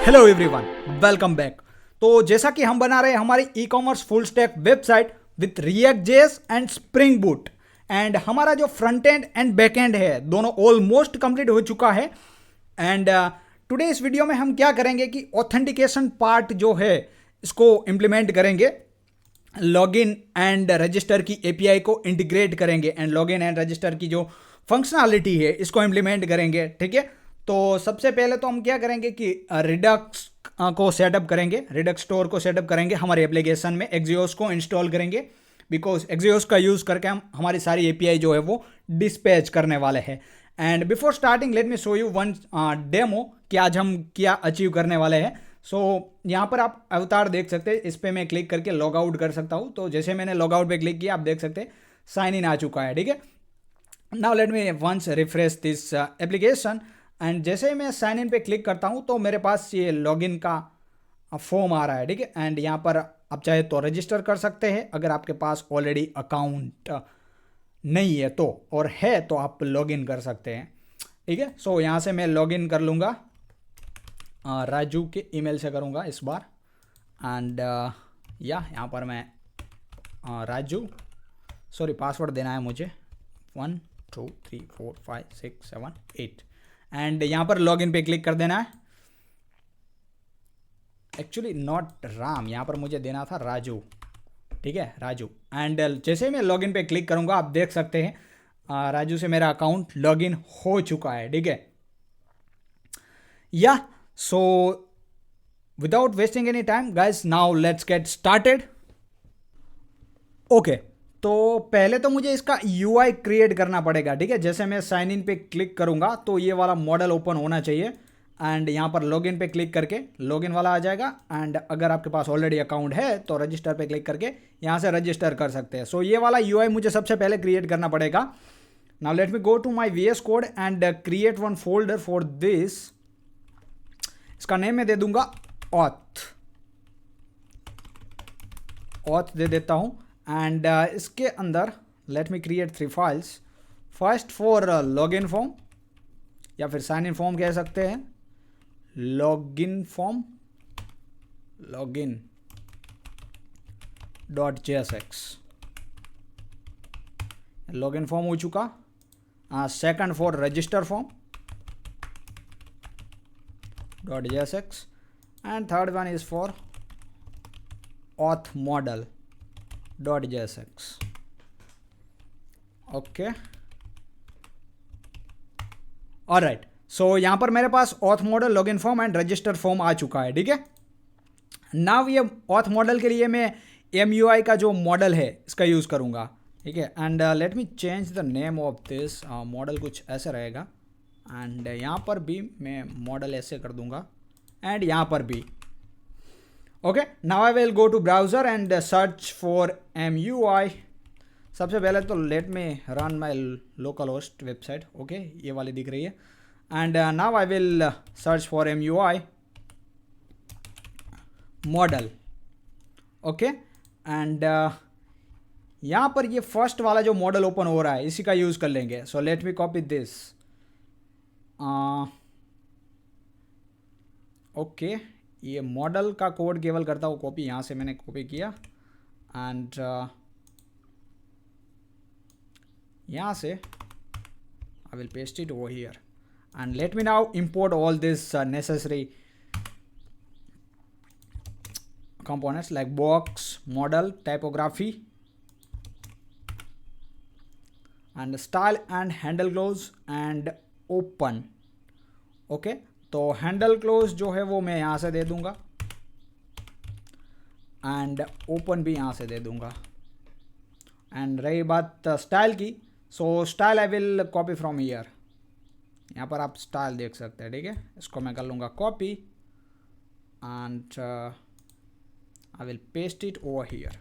Hello everyone, welcome back. तो जैसा कि हम बना रहे हैं हमारी e commerce full stack website with react JS and spring boot, and हमारा जो front end and back and है दोनों ऑलमोस्ट कंप्लीट हो चुका है। एंड टुडे इस वीडियो में हम क्या करेंगे कि ऑथेंटिकेशन पार्ट जो है इसको इम्प्लीमेंट करेंगे, लॉगिन एंड रजिस्टर की एपीआई को इंटीग्रेट करेंगे एंड लॉगिन एंड रजिस्टर की जो फंक्शनैलिटी है इसको इम्प्लीमेंट करेंगे। ठीक है, तो सबसे पहले तो हम क्या करेंगे कि रिडक्स को सेटअप करेंगे, रिडक्स स्टोर को सेटअप करेंगे हमारे एप्लीकेशन में, एक्सियोस को इंस्टॉल करेंगे बिकॉज एक्सियोस का यूज़ करके हम हमारी सारी एपीआई जो है वो डिस्पैच करने वाले हैं। And before starting let me show you one demo कि आज हम क्या अचीव करने वाले हैं। सो यहाँ पर आप अवतार देख सकते हैं, इस पर मैं क्लिक करके लॉग आउट कर सकता हूँ। तो जैसे मैंने लॉग आउट पे क्लिक किया आप देख सकते हैं साइन इन आ चुका है। ठीक है, now let me once refresh this application and जैसे ही मैं साइन इन पे क्लिक करता हूँ तो मेरे पास ये लॉगिन का फॉर्म आ रहा है। ठीक है, एंड यहाँ पर आप चाहे तो रजिस्टर कर सकते हैं अगर आपके पास ऑलरेडी अकाउंट नहीं है तो, और है तो आप लॉगिन कर सकते हैं। ठीक है, सो यहाँ से मैं लॉगिन कर लूँगा, राजू के ईमेल से करूँगा इस बार। एंड यहाँ पर मैं राजू, सॉरी पासवर्ड देना है मुझे 1 2 3 4 5 6 7 8 एंड यहाँ पर लॉगिन पे क्लिक कर देना है। एक्चुअली नॉट राम, यहाँ पर मुझे देना था राजू। ठीक है, राजू। एंड जैसे ही मैं लॉगिन पे क्लिक करूँगा आप देख सकते हैं राजू से मेरा अकाउंट लॉगिन हो चुका है। ठीक है, या so without wasting any time guys, now let's get started. Okay, तो पहले तो मुझे इसका यूआई क्रिएट करना पड़ेगा। ठीक है, जैसे मैं साइन इन पे क्लिक करूंगा तो ये वाला मॉडल ओपन होना चाहिए एंड यहाँ पर लॉगिन पे क्लिक करके लॉगिन वाला आ जाएगा। एंड अगर आपके पास ऑलरेडी अकाउंट है तो रजिस्टर पे क्लिक करके यहाँ से रजिस्टर कर सकते हैं। सो ये वाला यूआई मुझे सबसे पहले क्रिएट करना पड़ेगा। Now let me go to my VS Code and create one folder for this. इसका नेम मैं दे दूंगा ऑथ दे देता हूँ। एंड इसके अंदर let me create 3 files. First for login form या फिर साइन इन फॉर्म कह सकते हैं, login form login .jsx, login form हो चुका। Second for register form .jsx and third one is for auth modal .jsx। Okay, all right. So यहाँ पर मेरे पास auth modal login form and register form आ चुका है। ठीक है, नाउ ये ऑथ मॉडल के लिए मैं MUI का जो मॉडल है इसका यूज़ करूँगा। ठीक है, and let me change the name of this model, कुछ ऐसे रहेगा। एंड यहाँ पर भी मैं मॉडल ऐसे कर दूँगा एंड यहाँ पर भी। Okay, now I will go to browser and search for MUI। सबसे पहले तो let me run my local host website. Okay, ये वाली दिख रही है। And now I will search for MUI modal. Okay, and यहाँ पर ये फर्स्ट वाला जो मॉडल ओपन हो रहा है इसी का यूज़ कर लेंगे। सो let me copy this. Okay, ये मॉडल का कोड केवल करता हूँ कॉपी, यहाँ से मैंने कॉपी किया एंड यहाँ से I will paste it over here and let me now import all this necessary components like box, model, typography and style and handle close and open। Okay, तो हैंडल क्लोज जो है वो मैं यहाँ से दे दूँगा एंड ओपन भी यहाँ से दे दूँगा। एंड रही बात स्टाइल की, so style I will copy from here. यहाँ पर आप स्टाइल देख सकते हैं। ठीक है, इसको मैं कर लूँगा copy and I will paste it over here.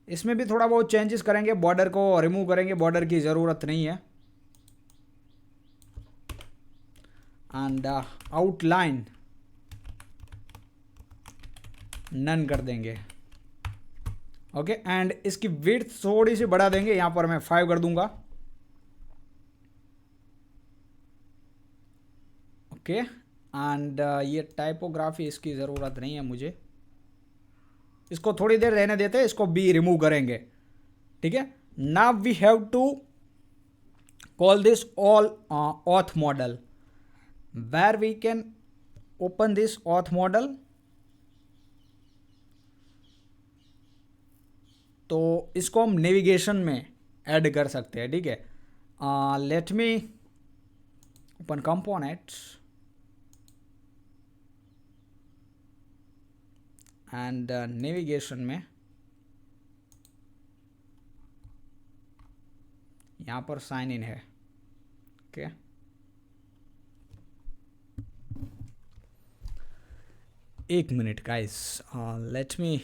इसमें भी थोड़ा बहुत चेंजेस करेंगे, बॉर्डर को रिमूव करेंगे, बॉर्डर की ज़रूरत नहीं है। एंड आउटलाइन नन कर देंगे। ओके, एंड इसकी विड्थ थोड़ी सी बढ़ा देंगे, यहाँ पर मैं 5 कर दूंगा। ओके, एंड ये टाइपोग्राफी इसकी ज़रूरत नहीं है मुझे, इसको थोड़ी देर रहने देते हैं, इसको भी रिमूव करेंगे, ठीक है। Now we have to call this all auth modal, where we can open this auth modal. तो इसको हम नेविगेशन में ऐड कर सकते हैं, ठीक है। Let me open components and navigation में यहाँ पर साइन इन है, ओके। एक minute guys, let me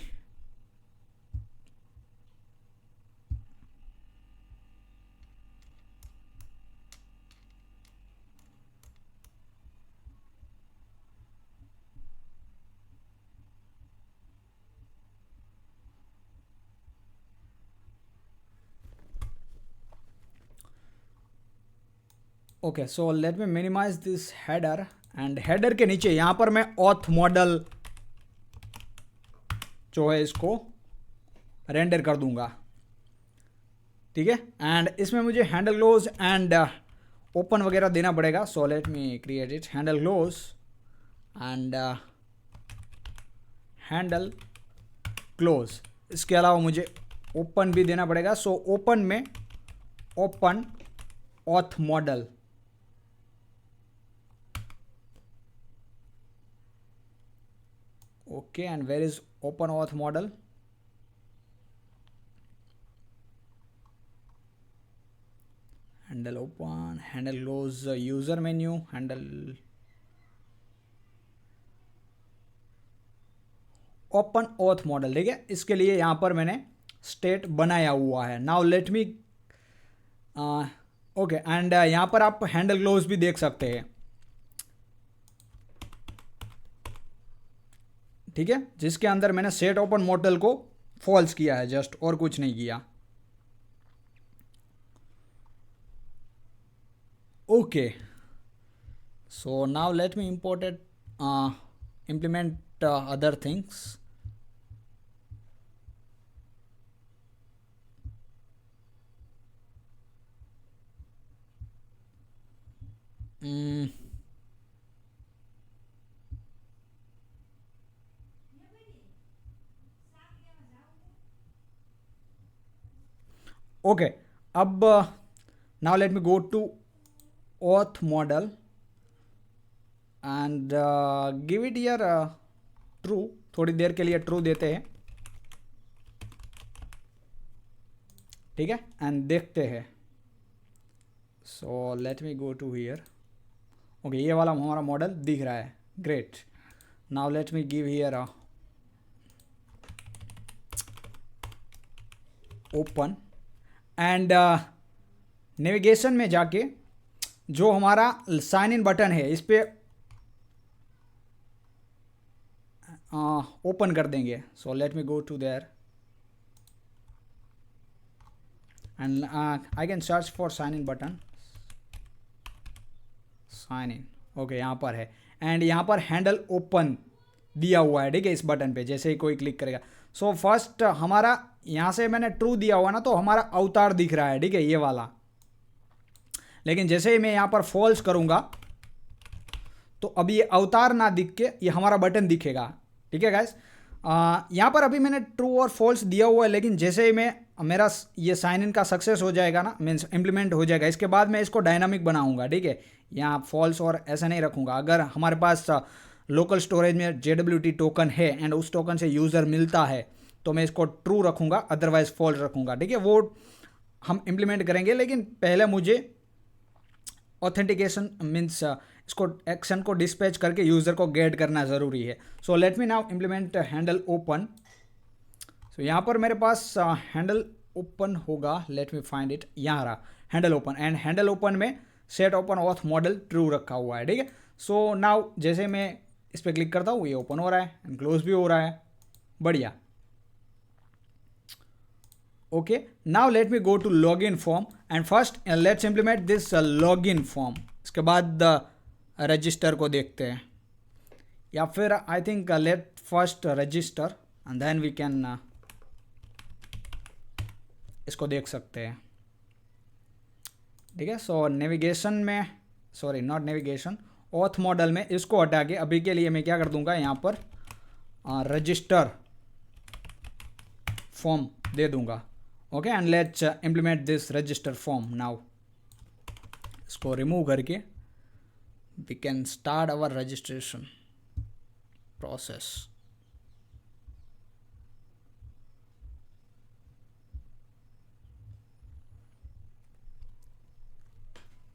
okay, so let me minimize this header and header के नीचे यहाँ पर मैं ऑथ मॉडल जो है इसको रेंडर कर दूंगा, ठीक है। एंड इसमें मुझे हैंडल क्लोज एंड ओपन वगैरह देना पड़ेगा। So let me create it, handle close and handle close. इसके अलावा मुझे ओपन भी देना पड़ेगा। सो ओपन में open auth model, okay, and where is open auth model? Handle open, handle close, user menu, handle open auth model, ठीक है। इसके लिए यहाँ पर मैंने स्टेट बनाया हुआ है। Now let me okay, and यहाँ पर आप हैंडल क्लोज भी देख सकते हैं, ठीक है, जिसके अंदर मैंने सेट ओपन मॉडल को फॉल्स किया है जस्ट, और कुछ नहीं किया। Okay, so now let me import it, implement other things. Okay, अब now let me go to auth modal and give it here true. थोड़ी देर के लिए ट्रू देते हैं, ठीक है, एंड देखते हैं। So let me go to here, okay, ये वाला हमारा मॉडल दिख रहा है, great. Now let me give here open and navigation में जाके जो हमारा साइन इन बटन है इस पर ओपन कर देंगे। So let me go to there and I can search for sign in button, sign in, okay, यहाँ पर है। एंड यहाँ पर हैंडल ओपन दिया हुआ है, ठीक है, इस बटन पे जैसे ही कोई क्लिक करेगा। सो फर्स्ट हमारा यहाँ से मैंने ट्रू दिया हुआ ना, तो हमारा अवतार दिख रहा है, ठीक है, ये वाला। लेकिन जैसे ही मैं यहाँ पर फॉल्स करूँगा तो अभी ये अवतार ना दिख के ये हमारा बटन दिखेगा, ठीक है गाइस। यहाँ पर अभी मैंने ट्रू और फॉल्स दिया हुआ है, लेकिन जैसे ही मैं मेरा ये साइन इन का सक्सेस हो जाएगा ना, मीन्स इम्प्लीमेंट हो जाएगा, इसके बाद मैं इसको डायनामिक बनाऊंगा, ठीक है। यहाँ फॉल्स और ऐसा नहीं रखूँगा। अगर हमारे पास लोकल स्टोरेज में JWT टोकन है एंड उस टोकन से यूज़र मिलता है तो मैं इसको ट्रू रखूँगा, अदरवाइज फॉल्स रखूँगा, ठीक है। वो हम इम्प्लीमेंट करेंगे, लेकिन पहले मुझे ऑथेंटिकेशन मीन्स इसको एक्शन को डिस्पैच करके यूज़र को गेट करना ज़रूरी है। So let me now implement handle open. सो यहाँ पर मेरे पास हैंडल ओपन होगा, लेट मी फाइंड इट, यहाँ रहा handle open. And handle open में set open auth modal true रखा हुआ है, ठीक है। सो नाउ जैसे मैं इस पर क्लिक करता हूँ ये ओपन हो रहा है एंड क्लोज भी हो रहा है, बढ़िया। Okay, now let me go to log in form and first let's implement this log in form. इसके बाद रजिस्टर को देखते हैं। या फिर I think let first register and then we can इसको देख सकते हैं, ठीक है। सो नेविगेशन में, sorry not navigation, auth modal में इसको हटा के अभी के लिए मैं क्या कर दूंगा, यहाँ पर रजिस्टर फॉर्म दे दूंगा। Okay, and let's implement this register form now. इसको रिमूव करके we can start our registration process.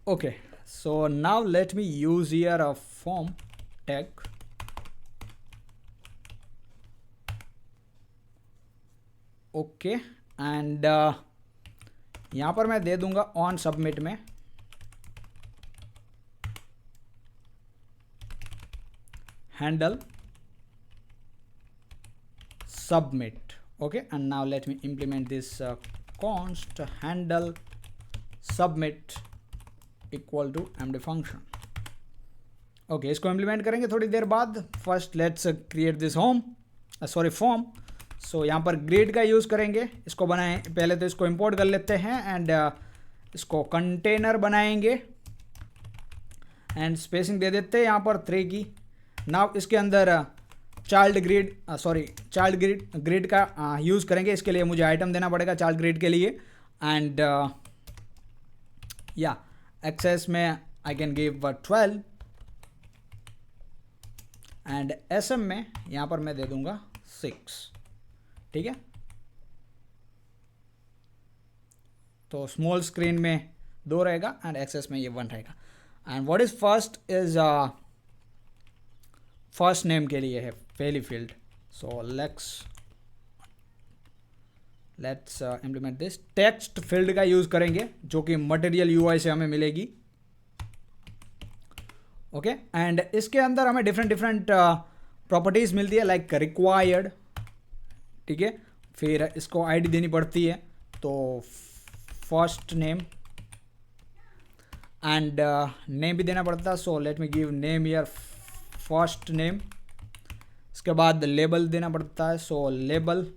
Okay, so now let me use here a form tag. Okay, and यहाँ पर मैं दे दूंगा ऑन सबमिट में handle submit. Okay, and now let me implement this const handle submit equal to MD function. Okay, इसको implement करेंगे थोड़ी देर बाद। First let's create this form. So यहाँ पर ग्रिड का यूज़ करेंगे, इसको बनाएं पहले, तो इसको इंपोर्ट कर लेते हैं एंड इसको कंटेनर बनाएंगे एंड स्पेसिंग दे देते हैं यहाँ पर 3 की। नाउ इसके अंदर चाइल्ड ग्रिड का यूज़ करेंगे। इसके लिए मुझे आइटम देना पड़ेगा चाइल्ड ग्रिड के लिए, एंड या एक्सेस में I can give 12 and sm में यहाँ पर मैं दे दूंगा 6, ठीक है। तो स्मॉल स्क्रीन में 2 रहेगा एंड एक्सेस में ये 1 रहेगा। And what is first is first name के लिए है पहली field. So let's implement this. Text field का यूज करेंगे जो कि मटेरियल यूआई से हमें मिलेगी। ओके, एंड इसके अंदर हमें डिफरेंट प्रॉपर्टीज मिलती है, लाइक रिक्वायर्ड, ठीक है। फिर इसको आईडी देनी पड़ती है, तो फर्स्ट नेम एंड नेम भी देना पड़ता है। So let me give name here first name. इसके बाद लेबल देना पड़ता है, सो लेबल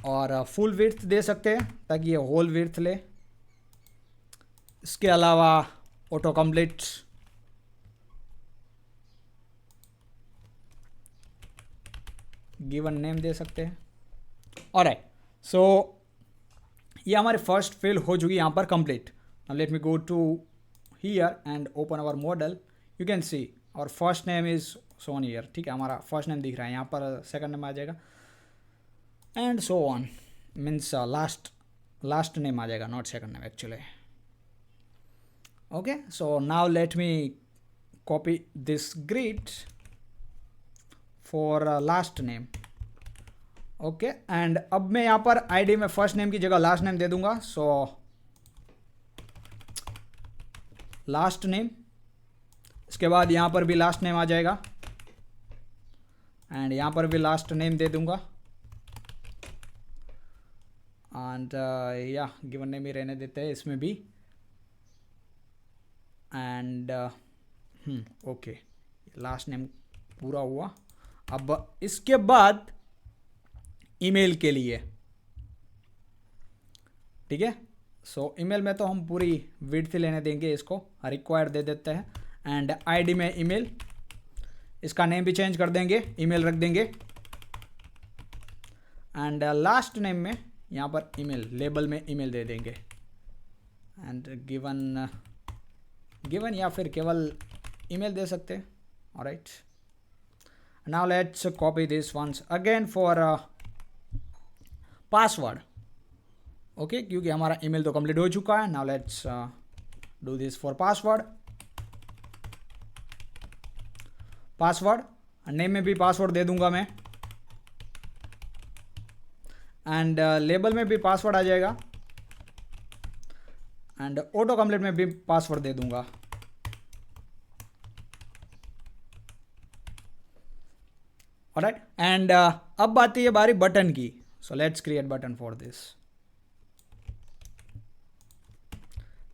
और फुल विड्थ दे सकते हैं ताकि ये होल विड्थ ले। इसके अलावा ऑटो कंप्लीट, गिवन नेम दे सकते हैं। ऑलराइट, सो ये हमारी फर्स्ट फेल हो चुकी है यहाँ पर complete. Now let me go to here and open our modal. You can see our first name is shown here, ठीक है। हमारा फर्स्ट नेम दिख रहा है यहाँ पर, सेकंड नेम आ जाएगा and so on, means last name आ जाएगा, not second name actually. Okay, so now let me copy this grid for last name. Okay, and अब मैं यहाँ पर आईडी में फर्स्ट नेम की जगह लास्ट नेम दे दूंगा। सो लास्ट नेम, इसके बाद यहाँ पर भी लास्ट नेम आ जाएगा एंड यहाँ पर भी लास्ट नेम दे दूंगा एंड या गिवन नेम ही रहने देते हैं इसमें भी। एंड ओके, लास्ट नेम पूरा हुआ। अब इसके बाद ईमेल के लिए, ठीक है। सो ईमेल में तो हम पूरी विड्थ लेने देंगे, इसको रिक्वायर्ड दे देते हैं एंड आईडी में ईमेल, इसका नेम भी चेंज कर देंगे, ईमेल रख देंगे एंड लास्ट नेम में यहाँ पर ईमेल, लेबल में ईमेल दे देंगे एंड गिवन या फिर केवल ईमेल दे सकते हैं। Alright, now let's copy this once again for password. Okay, क्योंकि हमारा ईमेल तो कंप्लीट हो चुका है। Now let's do this for password name में भी पासवर्ड दे दूंगा मैं एंड लेबल में भी पासवर्ड आ जाएगा एंड ऑटो कंप्लीट में भी पासवर्ड दे दूंगा। ऑलराइट, एंड अब आती है बारी बटन की। So let's create button for this.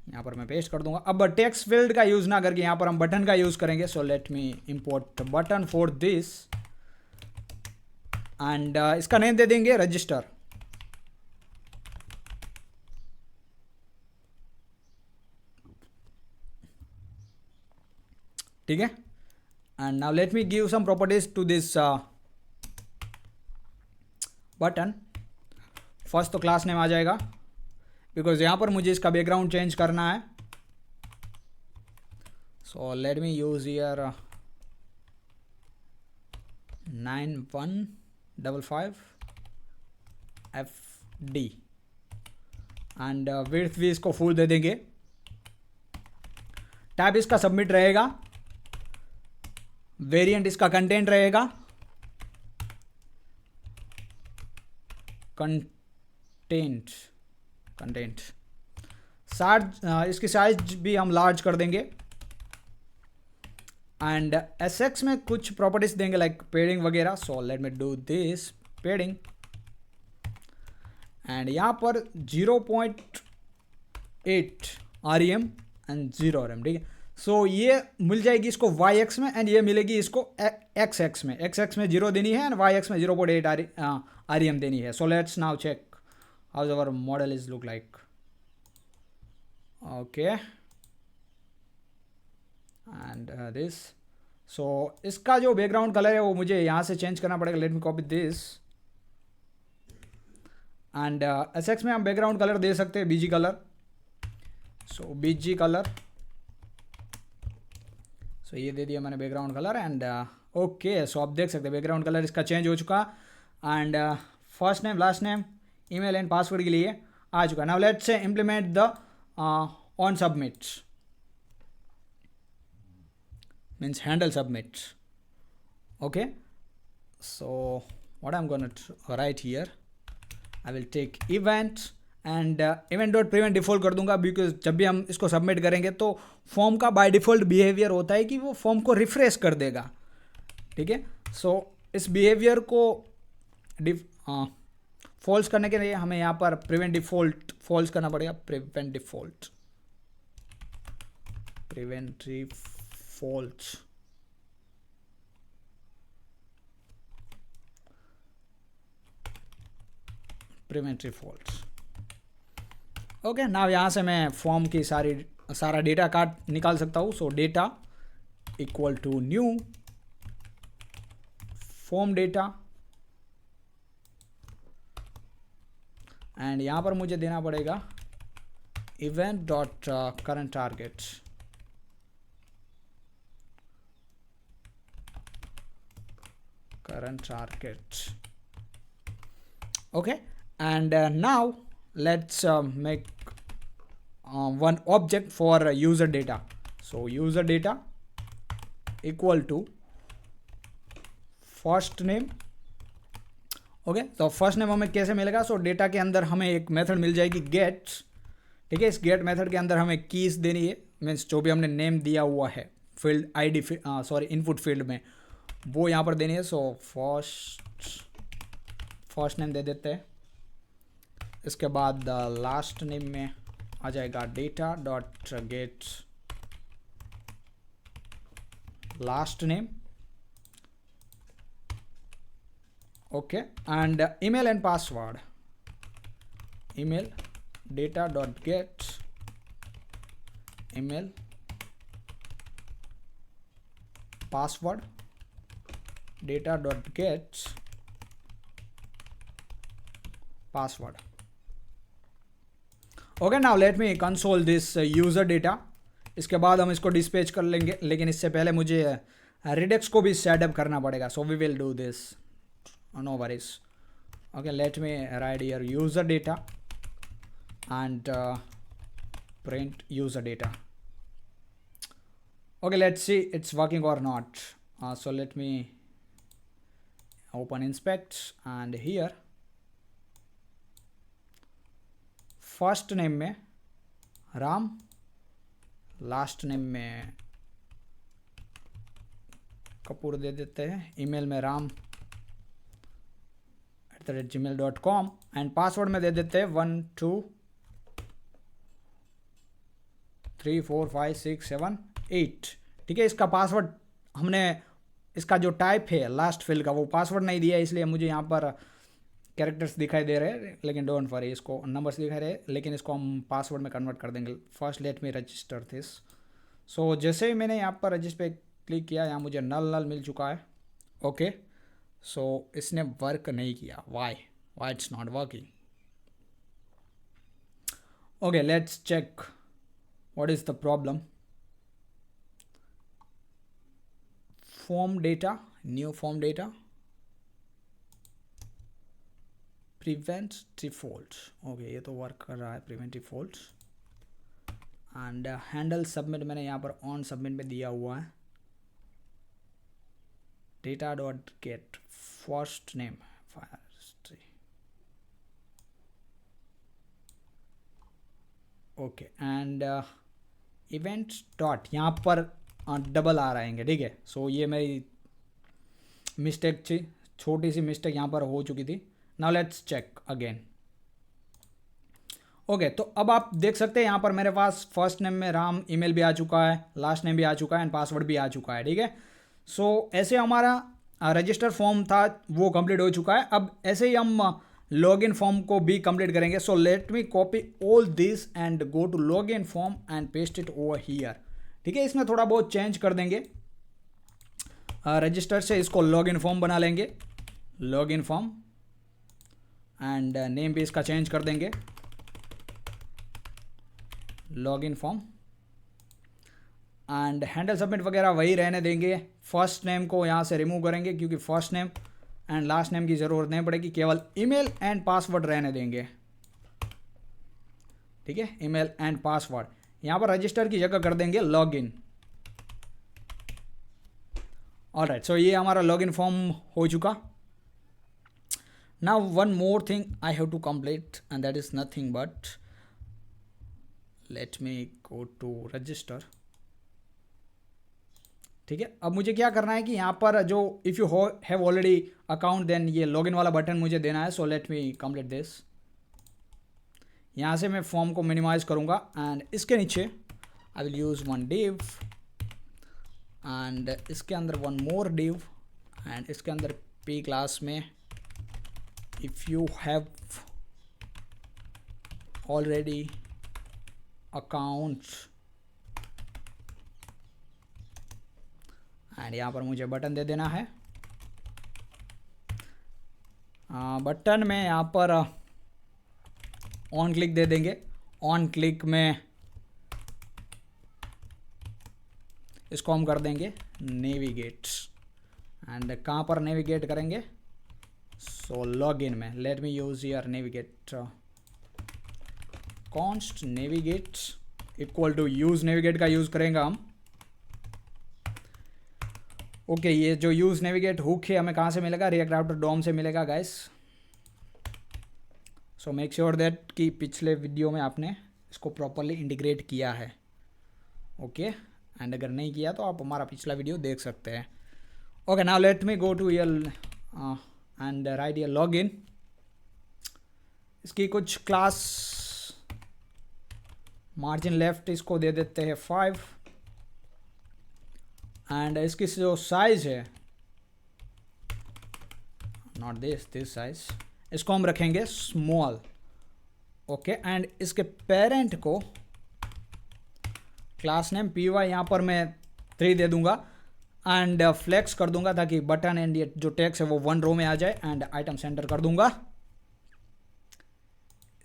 यहाँ पर मैं पेस्ट कर दूंगा। अब टेक्स्ट फील्ड का यूज़ ना करके यहाँ पर हम बटन का यूज़ करेंगे। So let me import button for this and इसका नेम दे देंगे रजिस्टर। ठीक है, and now let me give some properties to this button. First तो क्लास नेम आ जाएगा, बिकॉज यहाँ पर मुझे इसका बैकग्राउंड चेंज करना है। So let me use year 9155 FD and width भी इसको फुल दे देंगे। टैब इसका सबमिट रहेगा, वेरिएंट इसका कंटेंट रहेगा, कंटेंट साइज, इसकी साइज भी हम लार्ज कर देंगे। एंड SX में कुछ प्रॉपर्टीज देंगे लाइक पेडिंग वगैरह। सो let me do this पेडिंग and यहाँ पर 0.8 REM एंड 0 RM। ठीक है, सो ये मिल जाएगी इसको YX में एंड ये मिलेगी इसको XX में। XX में 0 देनी है एंड YX में 0.8 REM देनी है। So let's now check how our modal is look like. Okay and this. So इसका जो बैकग्राउंड कलर है वो मुझे यहाँ से चेंज करना पड़ेगा। Let me copy this and SX में हम बैकग्राउंड कलर दे सकते हैं BG कलर। सो BG कलर, सो ये दे दिया मैंने बैकग्राउंड कलर एंड ओके। सो आप देख सकते हैं बैकग्राउंड कलर इसका चेंज हो चुका and first name, last name, email and password के लिए आ चुका। Now let's say implement the on submit means handle submit. Okay, so what I'm gonna write here, I will take event and event.prevent default कर दूंगा, because जब भी हम इसको submit करेंगे तो फॉर्म का बाय डिफ़ॉल्ट बिहेवियर होता है कि वो फॉर्म को रिफ्रेश कर देगा। ठीक है, सो इस बिहेवियर को फॉल्स करने के लिए हमें यहाँ पर प्रिवेंट डिफ़ॉल्ट फॉल्स करना पड़ेगा। Prevent default okay. नाउ यहाँ से मैं फॉर्म की सारा डेटा काट निकाल सकता हूँ। So data equal to new form data and यहाँ पर मुझे देना पड़ेगा event dot current target. Okay, and now let's make one object for user data. So user data equal to first name. Okay, तो फर्स्ट नेम हमें कैसे मिलेगा? सो data के अंदर हमें एक मेथड मिल जाएगी गेट। ठीक है, इस गेट मेथड के अंदर हमें कीज देनी है, मीन्स जो भी हमने नेम दिया हुआ है फील्ड ID इनपुट फील्ड में वो यहाँ पर देनी है। सो फर्स्ट नेम दे देते हैं, इसके बाद लास्ट नेम में आ जाएगा data dot gate last name. Okay, and email and password, email data dot gate email password data dot gate password. Okay, now let me console this user data. इसके बाद हम इसको डिस्पैच कर लेंगे, लेकिन इससे पहले मुझे रिडेक्स को भी सेटअप करना पड़ेगा। So we will do this, no worries. Okay, let me write here user data and print user data. Okay, let's see it's working or not. So let me open inspect, and here first name में Ram, last name में कपूर दे देते हैं, email में ram@gmail.com and password में दे देते हैं 12 3 4 5 6 7 8। ठीक है, इसका पासवर्ड हमने, इसका जो टाइप है लास्ट फील्ड का वो पासवर्ड नहीं दिया, इसलिए मुझे यहाँ पर कैरेक्टर्स दिखाई दे रहे हैं, लेकिन डोंट वरी, इसको नंबर्स दिखाई रहे, लेकिन इसको हम पासवर्ड में कन्वर्ट कर देंगे। First let me register this. So जैसे ही मैंने यहाँ पर रजिस्टर पे क्लिक किया, यहाँ मुझे नल नल मिल चुका है। ओके, सो इसने वर्क नहीं किया। Why it's not working? Okay, let's check what is the problem. Form data, new form data, prevent default. Okay, ये तो वर्क कर रहा है, prevent default. And handle submit मैंने यहाँ पर ऑन सबमिट में दिया हुआ है। Data dot get first name okay, and event dot यहाँ पर डबल आ रहेंगे। ठीक है, सो ये मेरी मिस्टेक थी, छोटी सी मिस्टेक यहाँ पर हो चुकी थी। Now let's check again. Okay, तो अब आप देख सकते हैं यहाँ पर मेरे पास फर्स्ट नेम में राम ईमेल भी आ चुका है, लास्ट नेम भी आ चुका है एंड पासवर्ड भी आ चुका है। ठीक है, सो ऐसे हमारा रजिस्टर फॉर्म था वो कंप्लीट हो चुका है। अब ऐसे ही हम लॉगिन फॉर्म को भी कंप्लीट करेंगे। So let me copy all this and go to login form and paste it over here. ठीक है, इसमें थोड़ा बहुत चेंज कर देंगे। रजिस्टर से इसको लॉगिन फॉर्म बना लेंगे, लॉगिन फॉर्म, एंड नेम भी इसका चेंज कर देंगे, login form, and handle submit वगैरह वही रहने देंगे। फर्स्ट नेम को यहाँ से रिमूव करेंगे क्योंकि first name and last name की ज़रूरत नहीं पड़ेगी, केवल ईमेल एंड पासवर्ड रहने देंगे। ठीक है, ईमेल एंड पासवर्ड यहाँ पर रजिस्टर की जगह कर देंगे लॉगिन। ऑलराइट, सो ये हमारा लॉगिन फॉर्म हो चुका। Now one more thing I have to complete and that is nothing but let me go to register. ठीक है, अब मुझे क्या करना है कि यहाँ पर जो if you have already account then ये लॉगिन वाला बटन मुझे देना है। So let me complete this. यहाँ से मैं फॉर्म को मिनिमाइज करूँगा एंड इसके नीचे I will use one div and इसके अंदर वन मोर डिव एंड इसके अंदर पी क्लास में if you have already account and यहाँ पर मुझे बटन दे देना है। बटन में यहाँ पर ऑन क्लिक दे देंगे। ऑन क्लिक में इसको हम कर देंगे नेविगेट एंड कहाँ पर नेविगेट करेंगे? सो लॉगिन में let me use your navigate const navigate equal to use navigate का यूज़ करेंगे हम। ओके, ये जो यूज़ नेविगेट हुक है हमें कहाँ से मिलेगा? रिएक्ट राउटर डॉम से मिलेगा guys. So make sure that कि पिछले वीडियो में आपने इसको प्रॉपरली इंटीग्रेट किया है। ओके, एंड अगर नहीं किया तो आप हमारा पिछला वीडियो देख सकते हैं। Okay, now let me go to URL and write your login. इसकी कुछ क्लास मार्जिन लेफ्ट इसको दे देते हैं 5 एंड इसकी जो साइज है नॉट दिस साइज, इसको हम रखेंगे स्मॉल। ओके, एंड इसके पेरेंट को क्लास नेम py यहाँ पर मैं 3 दे दूंगा एंड फ्लेक्स कर दूंगा ताकि बटन एंड ये जो टेक्स्ट है वो 1 रो में आ जाए एंड आइटम सेंटर कर दूंगा।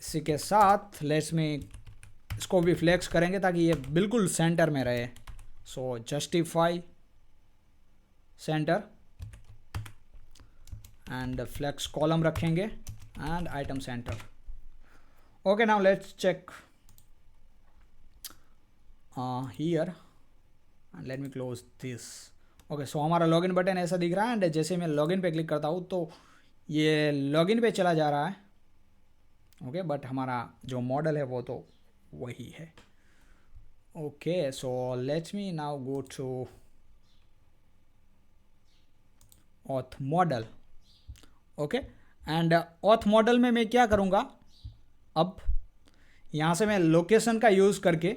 इसी के साथ लेट्स में इसको भी फ्लेक्स करेंगे ताकि ये बिल्कुल सेंटर में रहे। So justify centre and flex column रखेंगे and item centre. Okay, now let's check here and let me close this. Okay, so हमारा लॉगिन बटन ऐसा दिख रहा है एंड जैसे मैं लॉगिन पे क्लिक करता हूँ तो ये लॉगिन पे चला जा रहा है। ओके, बट हमारा जो मॉडल है वो तो वही है। Okay, so let's me now go to auth modal. Okay, and auth modal में मैं क्या करूँगा, अब यहाँ से मैं लोकेशन का यूज़ करके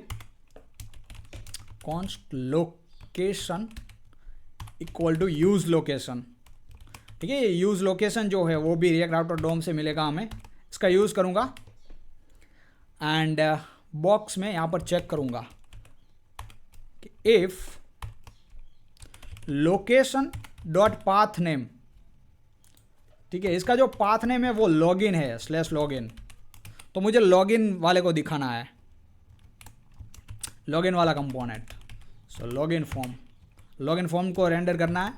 const location equal to use location. ठीक है, यूज लोकेशन जो है वो भी रिएक्ट राउटर डोम से मिलेगा हमें, इसका यूज़ करूँगा एंड बॉक्स में यहाँ पर चेक करूँगा कि if location dot path name, ठीक है, इसका जो पाथ नेम है वो लॉगिन है /login, तो मुझे लॉगिन वाले को दिखाना है, लॉगिन वाला कंपोनेंट। सो लॉगिन फॉर्म को रेंडर करना है,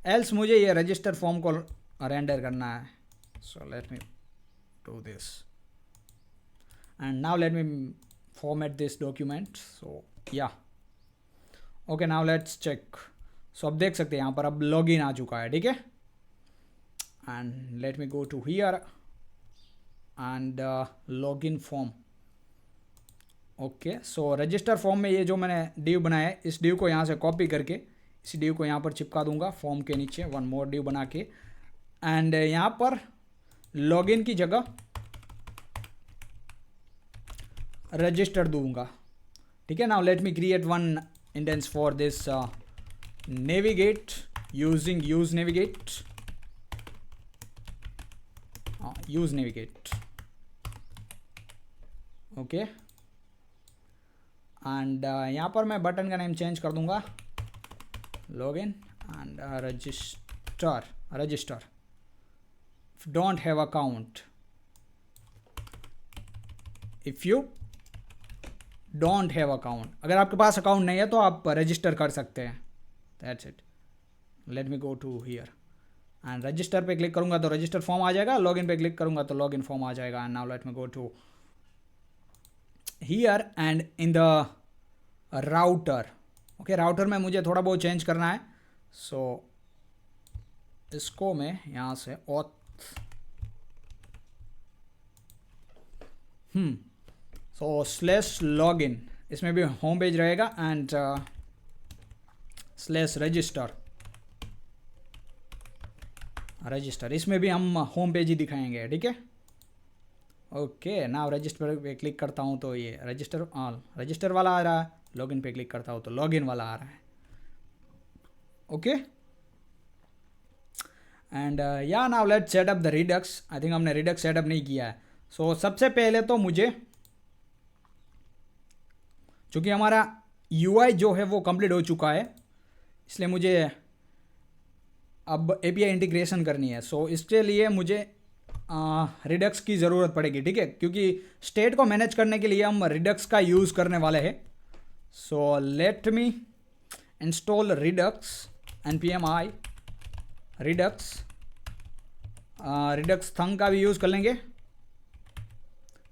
एल्स मुझे ये रजिस्टर फॉर्म को रेंडर करना है। So let me do this and now let me format this document. So या okay, now let's check. So अब देख सकते हैं यहाँ पर अब लॉगिन आ चुका है। ठीक है, and let me go to here and login form. Okay, so register form में ये जो मैंने डिव बनाया है, इस डिव को यहाँ से कॉपी करके इस डिव को यहाँ पर चिपका दूंगा फॉर्म के नीचे, वन मोर डिव बना के, एंड यहाँ पर लॉगिन की जगह रजिस्टर दूंगा। ठीक है, now let me create one इंडेंस for this navigate using use navigate, use navigate, okay, and यहाँ पर मैं बटन का नेम चेंज कर दूंगा login and register don't have account, if you don't have account, अगर आपके पास अकाउंट नहीं है तो आप रजिस्टर कर सकते हैं। That's it, let me go to here and register पे क्लिक करूंगा तो रजिस्टर फॉर्म आ जाएगा, लॉगिन पे क्लिक करूंगा तो लॉगिन फॉर्म आ जाएगा। And now let me go to here and in the router. Okay, router में मुझे थोड़ा बहुत चेंज करना है, सो इसको मैं यहाँ से सो /login, इसमें भी होम पेज रहेगा एंड /register, इसमें भी हम होम पेज ही दिखाएंगे। ठीक है, ओके, नाउ रजिस्टर पे क्लिक करता हूँ तो ये रजिस्टर वाला आ रहा है, लॉगिन पे क्लिक करता हूँ तो लॉगिन वाला आ रहा है। ओके, एंड या now let's setup the Redux. I think हमने रिडक्स सेटअप नहीं किया है। सो सबसे पहले तो मुझे, चूँकि हमारा UI जो है वो कंप्लीट हो चुका है, इसलिए मुझे अब API इंटीग्रेशन करनी है। सो इसके लिए मुझे रिडक्स की ज़रूरत पड़ेगी। ठीक है, क्योंकि स्टेट को मैनेज करने के लिए हम रिडक्स का यूज़ करने वाले हैं। So let me install redux npm i redux, redux thunk का भी यूज़ कर लेंगे,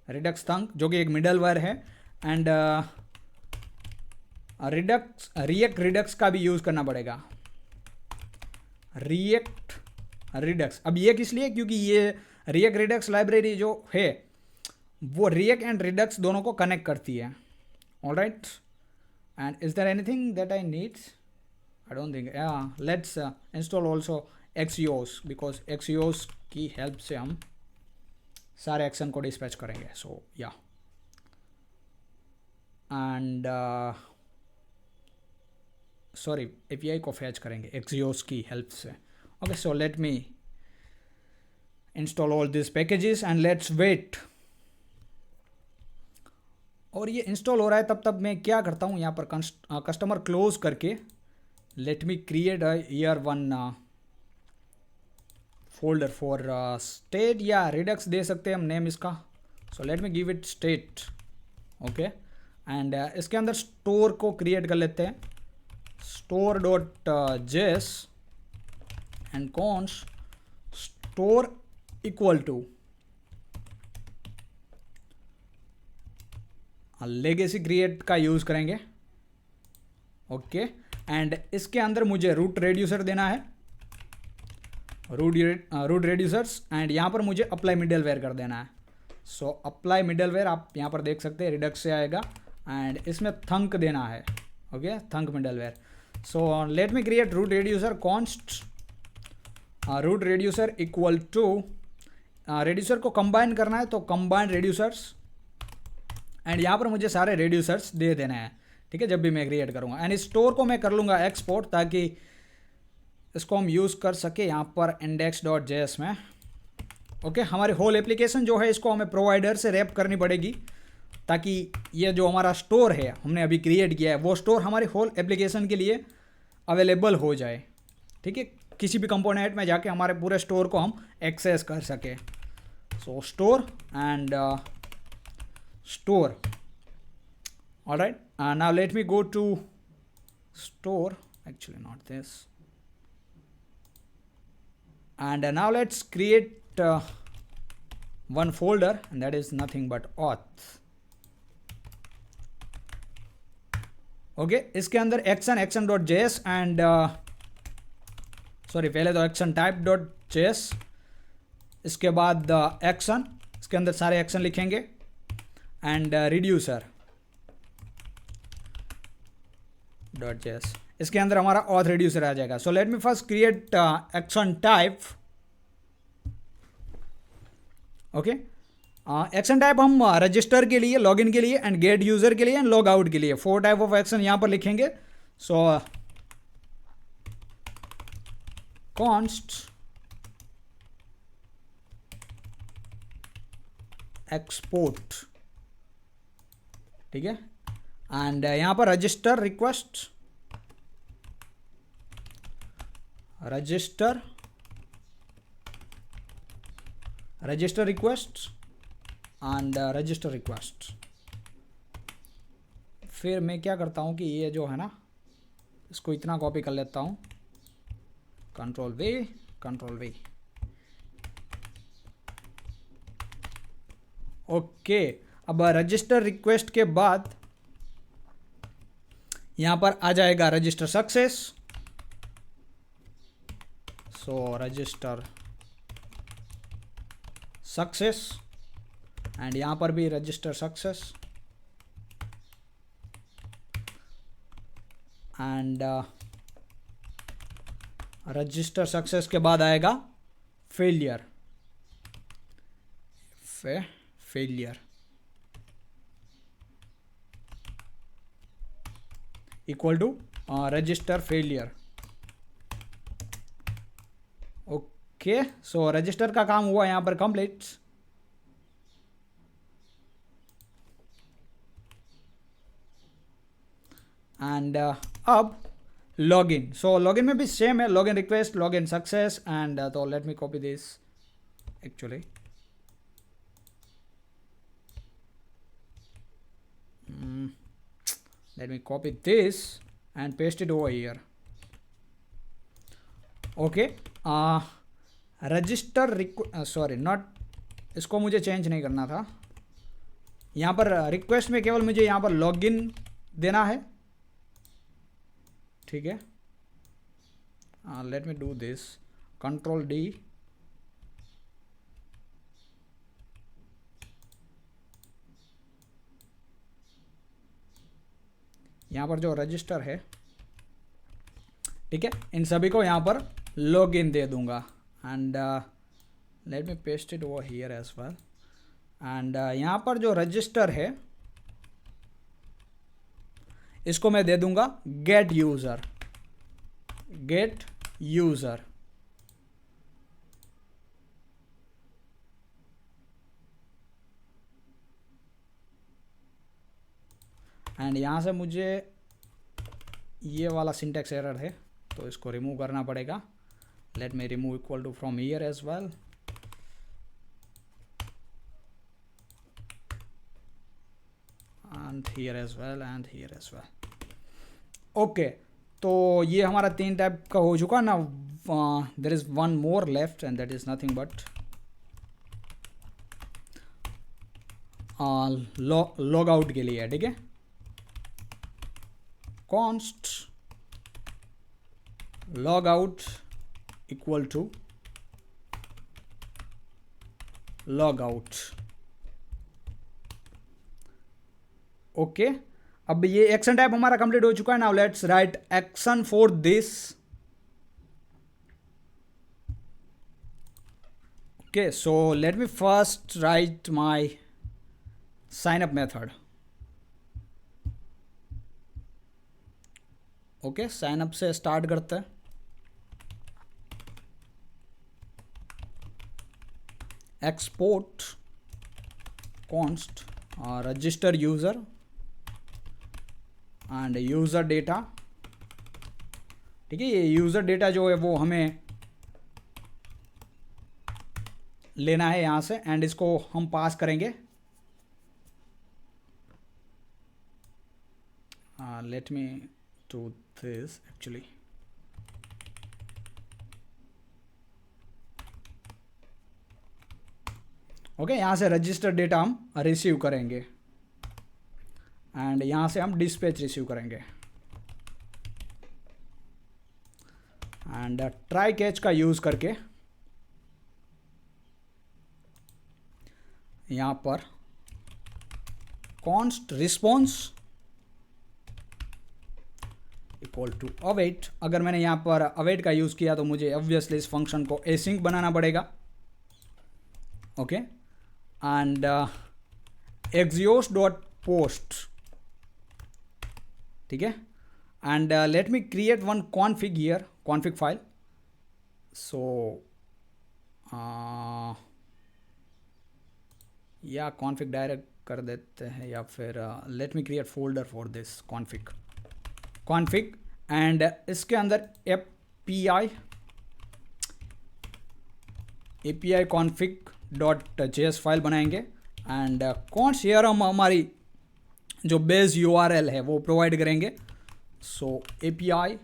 रिडक्स थंक जो कि एक मिडलवेयर है, एंड रिएक्ट रिडक्स का भी यूज़ करना पड़ेगा, रिएक्ट रिडक्स। अब ये किस लिए, क्योंकि ये रिएक्ट रिडक्स लाइब्रेरी जो है वो रिएक्ट एंड रिडक्स दोनों को कनेक्ट करती है। Alright, and is there anything that I need? I don't think. Let's install also Axios, because Axios की हेल्प से हम सारे एक्शन को डिस्पैच करेंगे। So yeah, and sorry, API को फैच करेंगे Axios की हेल्प से। Okay, so let me install all this packages and let's wait. और ये इंस्टॉल हो रहा है, तब तक मैं क्या करता हूँ, यहाँ पर कस्टमर क्लोज करके let me create year one folder for state, या रिडक्स दे सकते हैं हम नेम इसका। So let me give it state. Okay, and इसके अंदर स्टोर को क्रिएट कर लेते हैं, store.js and const store equal to legacy create का यूज़ करेंगे। ओके, एंड इसके अंदर मुझे रूट रेड्यूसर देना है, रूट रेड्यूसर्स, एंड यहाँ पर मुझे अप्लाई मिडलवेयर कर देना है। सो अप्लाई मिडलवेयर आप यहाँ पर देख सकते हैं रिडक्स से आएगा, एंड इसमें थंक देना है। Okay, thunk middleware. So let me create root reducer const root reducer equal to, reducer को कंबाइन करना है तो कंबाइन रेड्यूसर्स, एंड यहाँ पर मुझे सारे रेड्यूसर्स दे देना है। ठीक है, जब भी मैं क्रिएट करूँगा। एंड स्टोर को मैं कर लूँगा एक्सपोर्ट, ताकि इसको हम यूज़ कर सके यहाँ पर index.js में। ओके, हमारी होल एप्लीकेशन जो है इसको हमें प्रोवाइडर से रैप करनी पड़ेगी, ताकि ये जो हमारा स्टोर है हमने अभी क्रिएट किया है वो स्टोर हमारी होल एप्लीकेशन के लिए अवेलेबल हो जाए। ठीक है, किसी भी कंपोनेंट में जाके हमारे पूरे स्टोर को हम एक्सेस कर सके। So store and store, all right, now let me go to store, actually not this, and now let's create one folder, and that is nothing but auth. Okay, इसके अंदर action.js एंड सॉरी, पहले तो action type.js, इसके बाद action, इसके अंदर सारे action लिखेंगे, एंड reducer .js, इसके अंदर हमारा ऑथ रिड्यूसर आ जाएगा। सो let me first create action type. Okay, action type हम रजिस्टर के लिए, लॉगिन के लिए, एंड गेट यूजर के लिए, एंड लॉग आउट के लिए 4 टाइप ऑफ एक्शन यहाँ पर लिखेंगे। सो कॉन्स्ट एक्सपोर्ट, ठीक है, एंड यहाँ पर register request, register request and register request. फिर मैं क्या करता हूँ कि ये जो है ना, इसको इतना कॉपी कर लेता हूँ, कंट्रोल वी। ओके, अब रजिस्टर रिक्वेस्ट के बाद यहाँ पर आ जाएगा register success. So register success, and यहाँ पर भी register success, and register success के बाद आएगा failure, failure equal to register failure. Okay, so register का काम हुआ यहाँ पर कंप्लीट। एंड अब लॉगिन, सो लॉगिन में भी सेम है, login request, login success, and तो let me copy this, actually let me copy this and paste it over here. Okay, register sorry not, इसको मुझे चेंज नहीं करना था। यहाँ पर रिक्वेस्ट में केवल मुझे यहाँ पर लॉगिन देना है, ठीक है। Let me do this, control D, यहाँ पर जो रजिस्टर है, ठीक है, इन सभी को यहाँ पर लॉगिन दे दूंगा, and let me paste it over here as well. एंड यहाँ पर जो रजिस्टर है इसको मैं दे दूंगा गेट यूज़र, एंड यहाँ से मुझे ये वाला सिंटैक्स एरर है तो इसको रिमूव करना पड़ेगा। Let me remove equal to from here as well, and here as well, and here as well. Okay, तो ये हमारा 3 टाइप का हो चुका ना। There is one more left and that is nothing but log out के लिए, ठीक है। const logout equal to logout। Okay, अब ये एक्शन टाइप हमारा कंप्लीट हो चुका है। Now let's write action for this. Okay, so let me first write my sign up method। Okay, sign up से स्टार्ट करते हैं। Export const register user and user data. ठीक है, ये यूज़र डेटा जो है वो हमें लेना है यहाँ से, एंड इसको हम पास करेंगे। Let me do this actually. Okay, यहाँ से रजिस्टर डेटा हम रिसीव करेंगे एंड यहाँ से हम डिस्पैच रिसीव करेंगे एंड ट्राई कैच का यूज़ करके यहाँ पर const response equal to await. अगर मैंने यहाँ पर अवेट का यूज़ किया तो मुझे ऑब्वियसली इस फंक्शन को एसिंक बनाना पड़ेगा। Okay, and axios dot post. ठीक है, and let me create one config here, config file. So या कॉन्फिग डायरेक्ट कर देते हैं, या फिर let me create folder for this config and इसके अंदर API config dot JS file बनाएंगे एंड कौन शेयर हम हमारी जो बेस यूआरएल है वो प्रोवाइड करेंगे। So API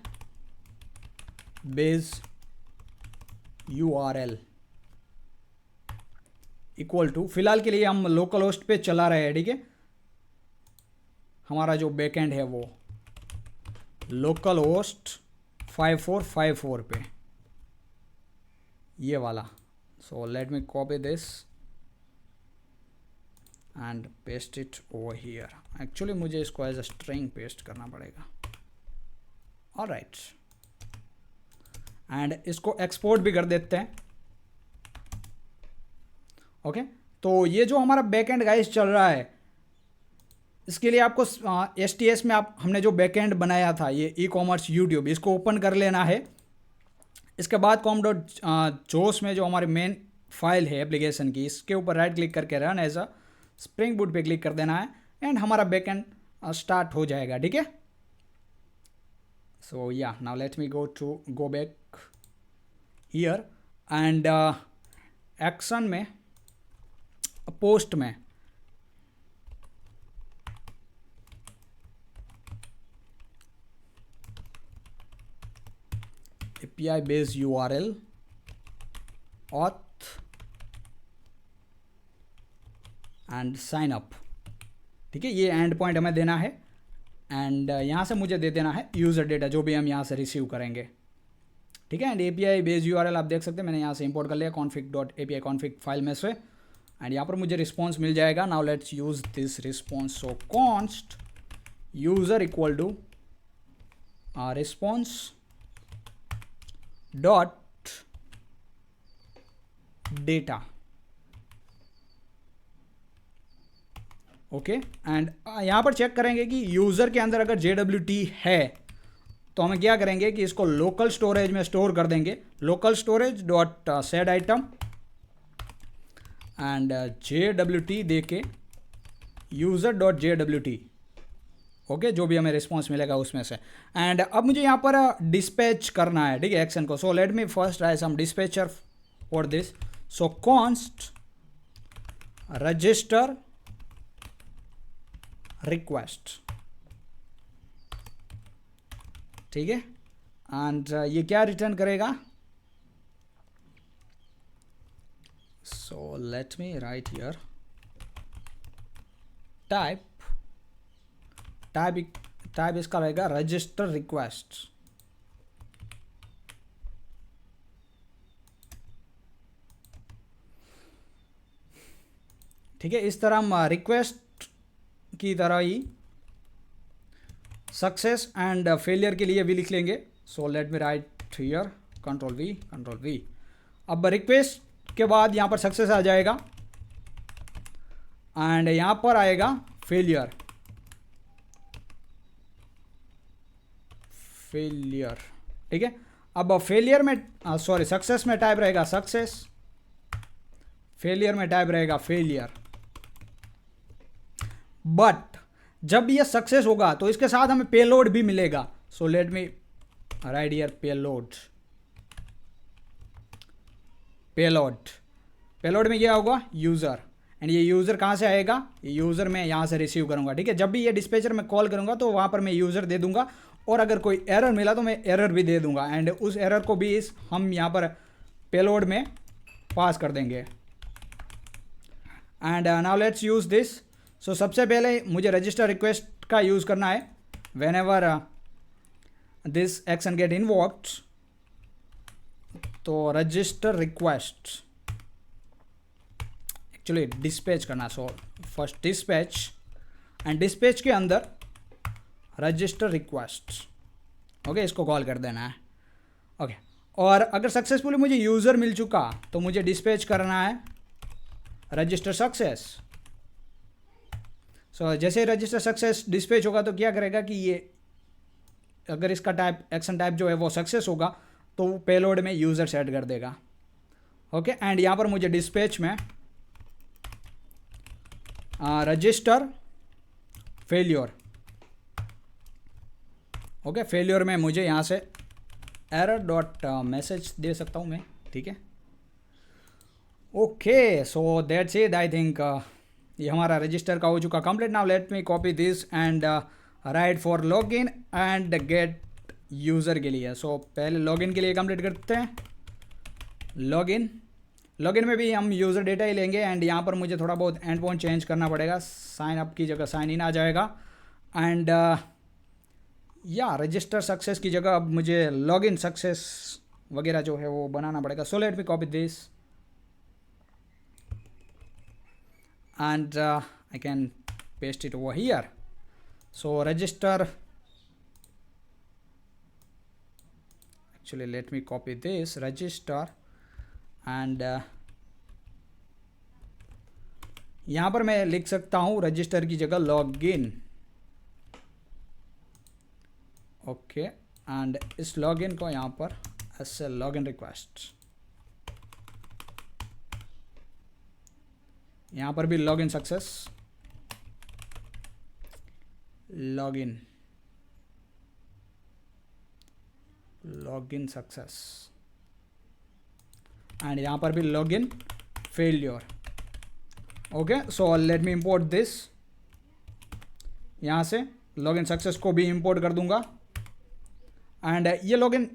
base URL equal to, फिलहाल के लिए हम लोकल होस्ट पे चला रहे हैं। ठीक है, हमारा जो बैकएंड है वो लोकल होस्ट 5454 पे, ये वाला। सो let me copy this and paste it over here. Actually मुझे इसको एज अ स्ट्रिंग पेस्ट करना पड़ेगा। ऑलराइट, एंड इसको एक्सपोर्ट भी कर देते हैं। ओके, तो ये जो हमारा बैकएंड गाइस चल रहा है, इसके लिए आपको STS में हमने जो बैकएंड बनाया था ये ई कॉमर्स यूट्यूब, इसको ओपन कर लेना है। इसके बाद com.joss में जो हमारी मेन फाइल है एप्लीकेशन की, इसके ऊपर राइट क्लिक करके run as a spring boot पे क्लिक कर देना है एंड हमारा बैकएंड स्टार्ट हो जाएगा। ठीक है, सो या now let me go back here and action में पोस्ट में API base URL auth and sign up. ठीक है, ये एंड पॉइंट हमें देना है एंड यहाँ से मुझे दे देना है यूज़र डेटा जो भी हम यहाँ से रिसीव करेंगे। ठीक है, एंड API बेस URL आप देख सकते हैं मैंने यहाँ से इंपोर्ट कर लिया config.api config फाइल में से, एंड यहाँ पर मुझे रिस्पॉन्स मिल जाएगा। Now let's use this response. So const user equal to response dot data. Okay, and यहाँ पर चेक करेंगे कि यूज़र के अंदर अगर JWT है तो हमें क्या करेंगे कि इसको लोकल स्टोरेज में स्टोर कर देंगे। Local storage dot said item and JWT दे के यूज़र डॉट JWT। ओके, जो भी हमें रिस्पॉन्स मिलेगा उसमें से। एंड अब मुझे यहाँ पर डिस्पैच करना है। ठीक है, एक्शन को। So let me first write some dispatcher for this. So const register request. ठीक है, एंड ये क्या रिटर्न करेगा? So let me write here type इसका रहेगा रजिस्टर रिक्वेस्ट। ठीक है, इस तरह हम रिक्वेस्ट की तरह ही सक्सेस एंड फेलियर के लिए भी लिख लेंगे। सो let me write here control we. अब रिक्वेस्ट के बाद यहाँ पर सक्सेस आ जाएगा एंड यहाँ पर आएगा फेलियर। फेलियर, ठीक है। अब फेलियर में सॉरी सक्सेस में टाइप रहेगा सक्सेस, फेलियर में टाइप रहेगा फेलियर। बट जब ये सक्सेस होगा तो इसके साथ हमें पेलोड भी मिलेगा। सो let me write here payload, payload, payload में क्या होगा यूज़र, एंड ये यूज़र कहाँ से आएगा, ये यूज़र मैं यहाँ से रिसीव करूँगा, ठीक है। जब भी ये डिस्पैचर में कॉल करूँगा तो वहाँ पर मैं यूज़र दे दूँगा, और अगर कोई एरर मिला तो मैं एरर भी दे दूँगा, एंड उस एरर को भी हम यहाँ पर पेलोड में पास कर देंगे। And now let's use this. So सबसे पहले मुझे रजिस्टर रिक्वेस्ट का यूज़ करना है। Whenever this action get invoked, तो रजिस्टर रिक्वेस्ट एक्चुअली डिस्पैच करना। So first dispatch, and dispatch के अंदर रजिस्टर रिक्वेस्ट, ओके, इसको कॉल कर देना है, ओके। और अगर सक्सेसफुली मुझे यूज़र मिल चुका तो मुझे डिस्पैच करना है रजिस्टर सक्सेस। सो जैसे रजिस्टर सक्सेस डिस्पैच होगा तो क्या करेगा कि ये अगर इसका टाइप एक्शन टाइप जो है वो सक्सेस होगा तो पेलोड में यूज़र सेट कर देगा, ओके। एंड यहाँ पर मुझे डिस्पैच में रजिस्टर फेल्योर, ओके, फेल्योर में मुझे यहाँ से एरर डॉट मैसेज दे सकता हूँ मैं, ठीक है। Okay, so that's it. I think ये हमारा रजिस्टर का हो चुका complete. Now let me copy this and right for login and gate user के लिए। सो पहले लॉगिन के लिए कंप्लीट करते हैं। लॉगिन, लॉगिन में भी हम यूज़र डेटा ही लेंगे, एंड यहाँ पर मुझे थोड़ा बहुत एंड पॉइंट चेंज करना पड़ेगा, साइन अप की जगह साइन इन आ जाएगा, एंड या रजिस्टर सक्सेस की जगह अब मुझे लॉगिन सक्सेस वगैरह जो है वो बनाना पड़ेगा। So let me copy this and I can paste it over here. So register, actually let me copy this register, and यहाँ पर मैं लिख सकता हूँ रजिस्टर की जगह लॉगिन, ओके। एंड इस लॉगिन को यहाँ पर एस लॉगिन रिक्वेस्ट, यहाँ पर भी login success, login, login success, and यहाँ पर भी login failure, okay. So let me import this, यहाँ से लॉगिन सक्सेस को भी इंपोर्ट कर दूंगा, एंड ये login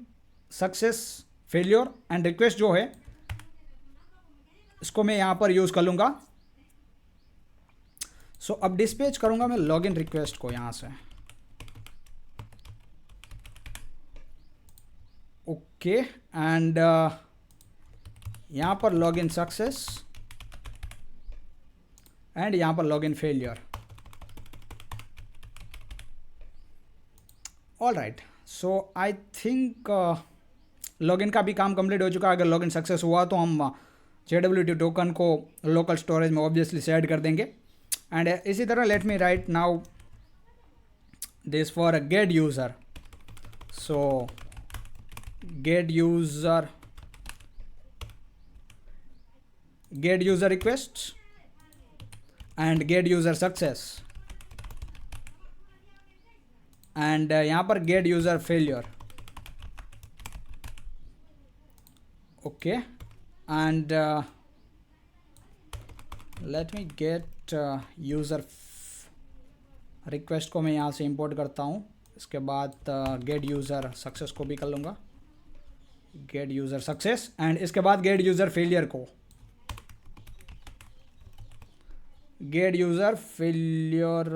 success failure and request जो है इसको मैं यहाँ पर यूज़ कर लूँगा। सो अब डिस्पैच करूँगा मैं लॉगिन रिक्वेस्ट को यहाँ से, ओके। एंड यहाँ पर लॉगिन सक्सेस एंड यहाँ पर login failure, all right. So I think login का भी काम कंप्लीट हो चुका है। अगर लॉगिन सक्सेस हुआ तो हम JWT टोकन को लोकल स्टोरेज में ऑब्वियसली सेट कर देंगे। एंड इसी तरह late me right now this for gate user. So gate user request and gate user success, and यहाँ पर gate user failure, okay. And let me gate user request को मैं यहाँ से इंपोर्ट करता हूँ। इसके बाद गेट यूज़र सक्सेस को भी कर लूँगा, गेट यूज़र सक्सेस, एंड इसके बाद गेट यूज़र फेलियर को, गेट यूज़र फेलियर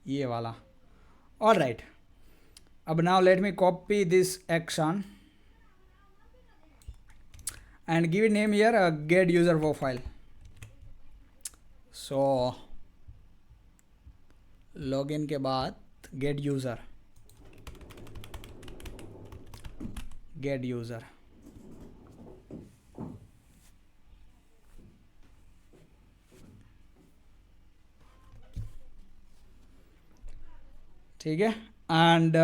ये वाला, ऑल राइट। अब now let me copy this action and give it name here get user profile. So login के बाद get user, ठीक है। एंड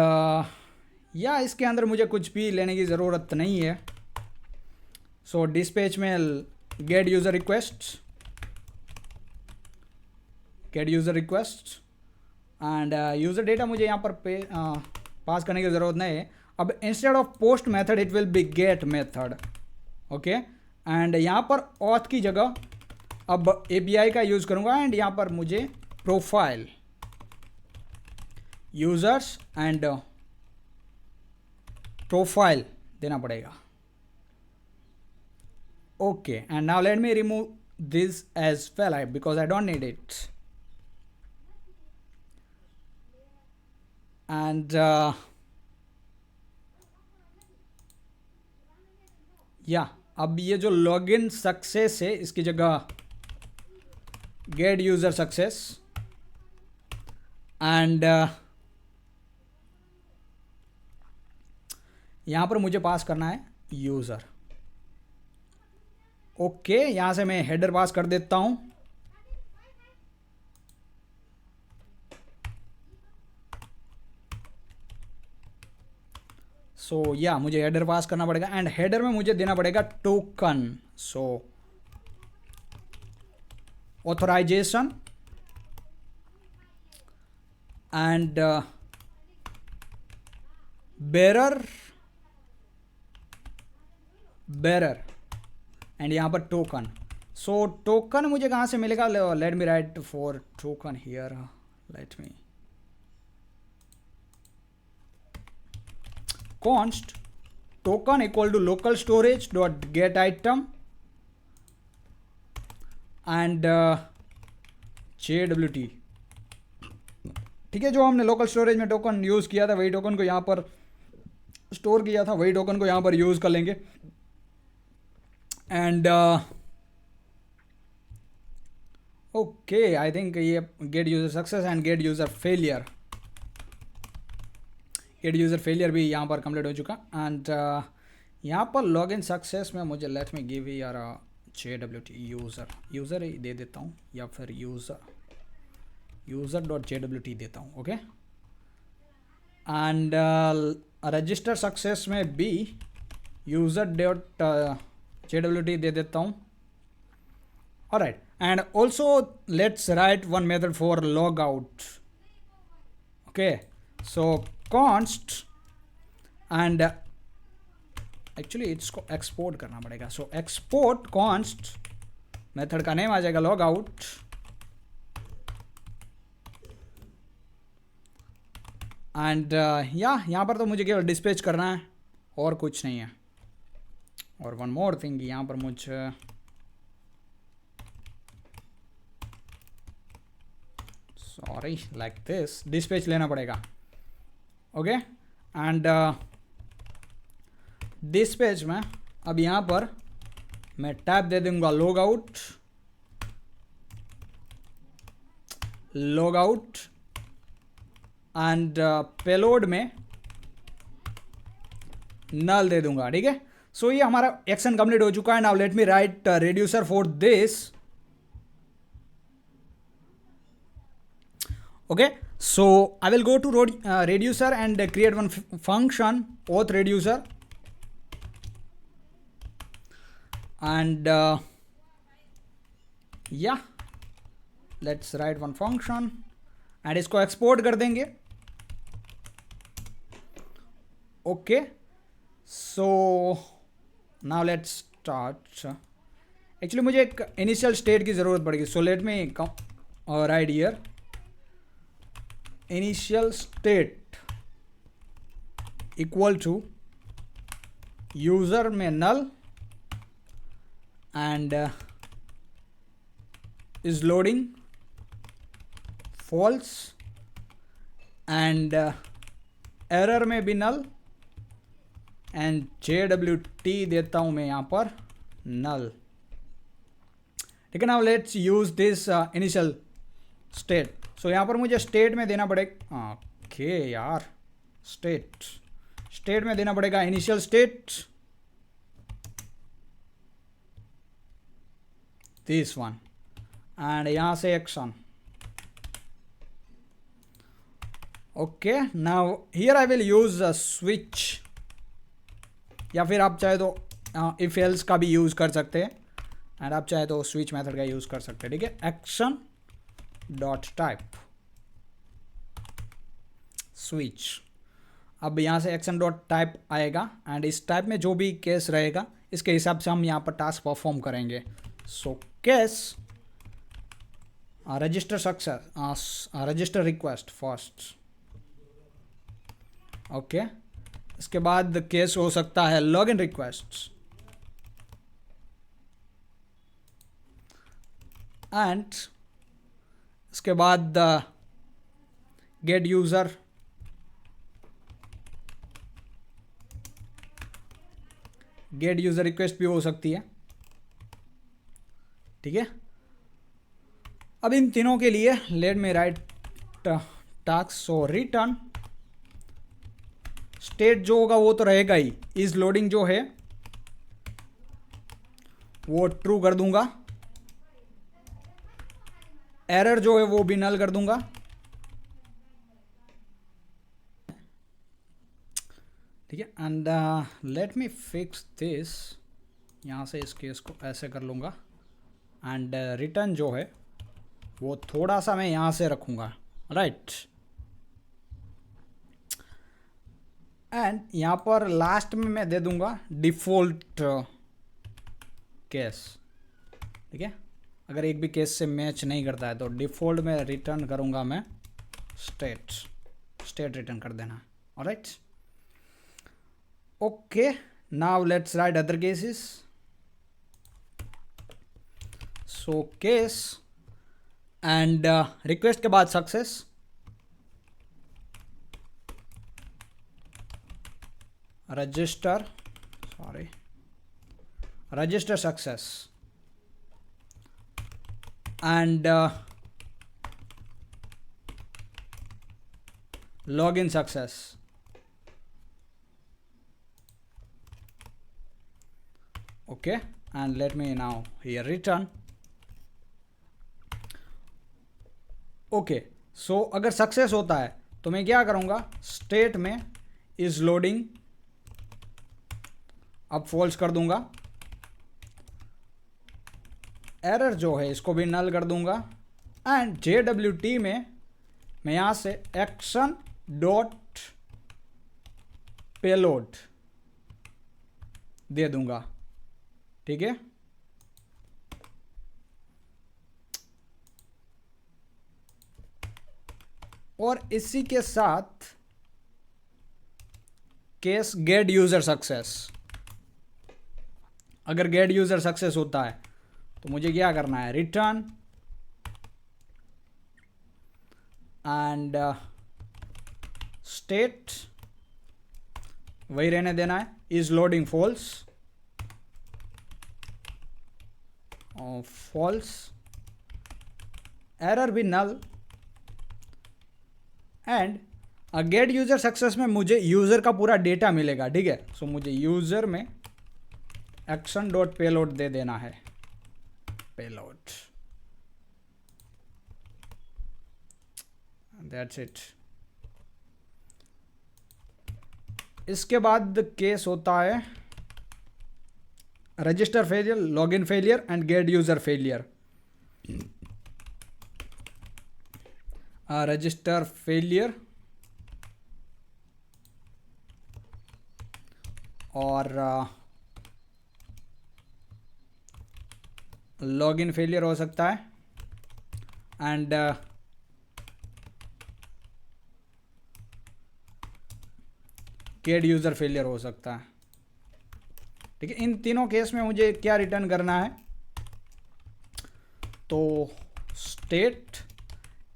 या इसके अंदर मुझे कुछ भी लेने की ज़रूरत नहीं है. सो डिस्पैच में gate user request and user data मुझे यहाँ पर पास करने की ज़रूरत नहीं है. अब instead of post method it will be get method. Okay, and यहाँ पर ऑथ की जगह अब API का यूज़ करूँगा एंड यहाँ पर मुझे प्रोफाइल यूज़र्स एंड प्रोफाइल देना पड़ेगा. Okay, and now let me remove this as well because I don't need it. And या अब ये जो लॉगिन सक्सेस है इसकी जगह गेट यूज़र सक्सेस एंड यहाँ पर मुझे पास करना है यूज़र. ओके, यहाँ से मैं हेडर पास कर देता हूँ. सो या मुझे हेडर पास करना पड़ेगा एंड हेडर में मुझे देना पड़ेगा token. So authorization and bearer and यहाँ पर टोकन. सो टोकन मुझे कहाँ से मिलेगा? Let me write for token here. Let me const token equal to local storage dot get item and JWT. ठीक है, जो हमने लोकल स्टोरेज में टोकन यूज़ किया था वही टोकन को यहाँ पर स्टोर किया था, वही टोकन को यहाँ पर यूज़ कर लेंगे. एंड ओके, आई थिंक ये gate user success and gate user failure. Gate user failure भी यहाँ पर कंप्लीट हो चुका. एंड यहाँ पर लॉगिन सक्सेस में मुझे लेट में गिव यार JWT यूज़र ही दे देता हूँ या फिर यूज़र डॉट JWT देता हूँ. ओके, एंड रजिस्टर सक्सेस में भी यूज़र डॉट JWT दे देता हूँ. Alright, and also let's write one method for log out. Okay, so const and actually इसको एक्सपोर्ट करना पड़ेगा. सो एक्सपोर्ट const मेथड का नेम आ जाएगा लॉग आउट एंड यहाँ पर तो मुझे केवल डिस्पैच करना है और कुछ नहीं है. और वन मोर थिंग, यहाँ पर मुझे सॉरी लाइक दिस डिस्पैच लेना पड़ेगा. ओके, एंड डिस्पैच में अब यहाँ पर मैं टैब दे दूंगा लॉग आउट एंड पेलोड में नल दे दूंगा. ठीक है, सो ये हमारा एक्शन कंप्लीट हो चुका है. Now let me right reducer for this. Okay, so I will go to reducer and create one function auth reducer and yeah, let's write one function and इसको export कर देंगे. Okay, so now let's start. Actually मुझे एक initial state की ज़रूरत पड़ेगी. So let me write here initial state equal to user में null and is loading false and error में भी null and JWT देता हूँ मैं यहाँ पर null. ठीक है, now let's use this initial state. सो यहाँ पर मुझे स्टेट में देना पड़ेगा. ओके यार, स्टेट में देना पड़ेगा initial state this one and यहाँ से action. Okay, now here I will use switch, या फिर आप चाहे तो इफ एल्स का भी यूज़ कर सकते हैं, एंड आप चाहे तो स्विच मेथड का यूज़ कर सकते हैं, ठीक है। एक्शन डॉट टाइप स्विच, अब यहाँ से एक्शन डॉट टाइप आएगा, एंड इस टाइप में जो भी केस रहेगा इसके हिसाब से हम यहाँ पर टास्क परफॉर्म करेंगे। So case register success, register request first, okay. इसके बाद केस हो सकता है लॉग इन रिक्वेस्ट, एंड इसके बाद gate user, gate user request भी हो सकती है, ठीक है। अब इन तीनों के लिए लेट मी राइट टास्क। सो रिटर्न स्टेट जो होगा वो तो रहेगा ही, इज लोडिंग जो है वो ट्रू कर दूंगा, एरर जो है वो भी नल कर दूंगा, ठीक है। And let me fix this, यहाँ से इस केस को ऐसे कर लूँगा, एंड रिटर्न जो है वो थोड़ा सा मैं यहाँ से रखूँगा, राइट। एंड यहाँ पर लास्ट में मैं दे दूँगा डिफ़ॉल्ट केस, ठीक है। अगर एक भी केस से मैच नहीं करता है तो डिफ़ॉल्ट में रिटर्न करूँगा मैं स्टेट, स्टेट रिटर्न कर देना, alright. Okay, now let's right other cases. So case and request के बाद success, register success, and login success, okay, and let me now here return, okay। सो अगर सक्सेस होता है तो मैं क्या करूँगा, स्टेट में इज लोडिंग अब फॉल्स कर दूंगा, एरर जो है इसको भी नल कर दूंगा, एंड JWT में मैं यहाँ से एक्शन डॉट पेलोड दे दूंगा, ठीक है। और इसी के साथ केस गेट यूजर सक्सेस, अगर गेट यूजर सक्सेस होता है तो मुझे क्या करना है, रिटर्न एंड स्टेट वही रहने देना है, is loading false, false, error भी null, and get user success में मुझे यूजर का पूरा डेटा मिलेगा, ठीक है। सो मुझे यूजर में एक्शन डॉट पेलोड दे देना है, पेलोड, दैट्स इट। इसके बाद केस होता है register failure, login failure and get user failure. Register failure और लॉगिन फेलियर हो सकता है, एंड गेट यूजर फेलियर हो सकता है, ठीक है। इन तीनों केस में मुझे क्या रिटर्न करना है, तो state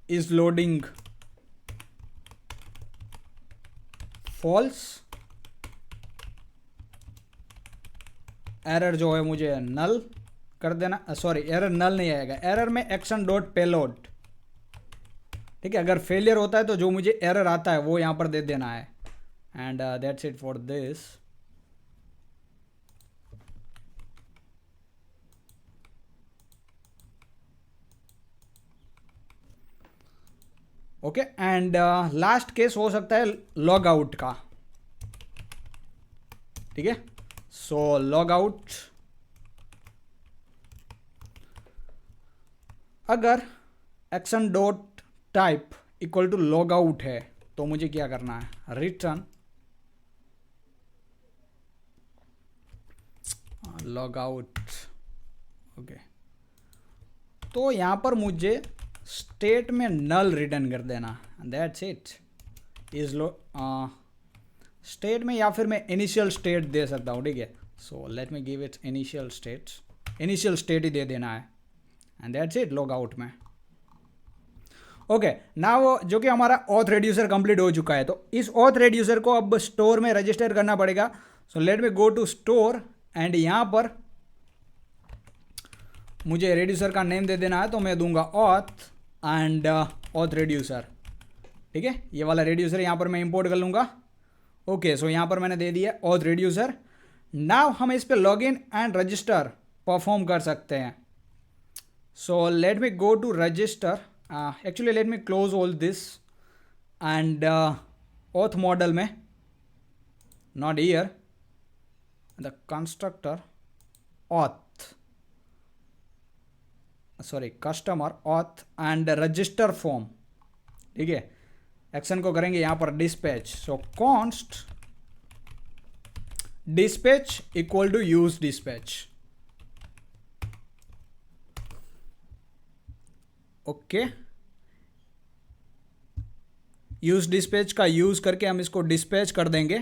is loading false, error जो है मुझे नल कर देना, सॉरी एरर नल नहीं आएगा, एरर में एक्शन डॉट पेलोड, ठीक है। अगर फेलियर होता है तो जो मुझे एरर आता है वो यहाँ पर दे देना है, and that's it for this. Okay, and last case हो सकता है लॉग आउट का, ठीक है। सो लॉग आउट, अगर action dot type equal to log out है तो मुझे क्या करना है, रिटर्न लॉग आउट। ओके, तो यहाँ पर मुझे स्टेट में नल रिटर्न कर देना, that's it. Is low state में, या फिर मैं इनिशियल स्टेट दे सकता हूँ, ठीक है। So let me give it initial state ही दे देना है, and that's it log out में। ओके, नाउ जो कि हमारा ऑथ रेड्यूसर कंप्लीट हो चुका है, तो इस ऑथ रेड्यूसर को अब स्टोर में रजिस्टर करना पड़ेगा। So let me go to store, and यहाँ पर मुझे रेड्यूसर का नेम दे देना है, तो मैं दूंगा ऑथ एंड ऑथ रेड्यूसर, ठीक है। ये वाला रेड्यूसर यहाँ पर मैं इंपोर्ट कर लूँगा। ओके, सो यहाँ पर मैंने दे दिया ऑथ रेड्यूसर। नाउ हम इस पे लॉगिन एंड रजिस्टर परफॉर्म कर सकते हैं। So let me go to register, actually let me close all this, and auth modal में, not here, the constructor auth, sorry customer auth and register form, ठीक है। Action को करेंगे यहाँ पर dispatch. So const dispatch equal to use dispatch. Okay, use dispatch का use करके हम इसको डिस्पैच कर देंगे,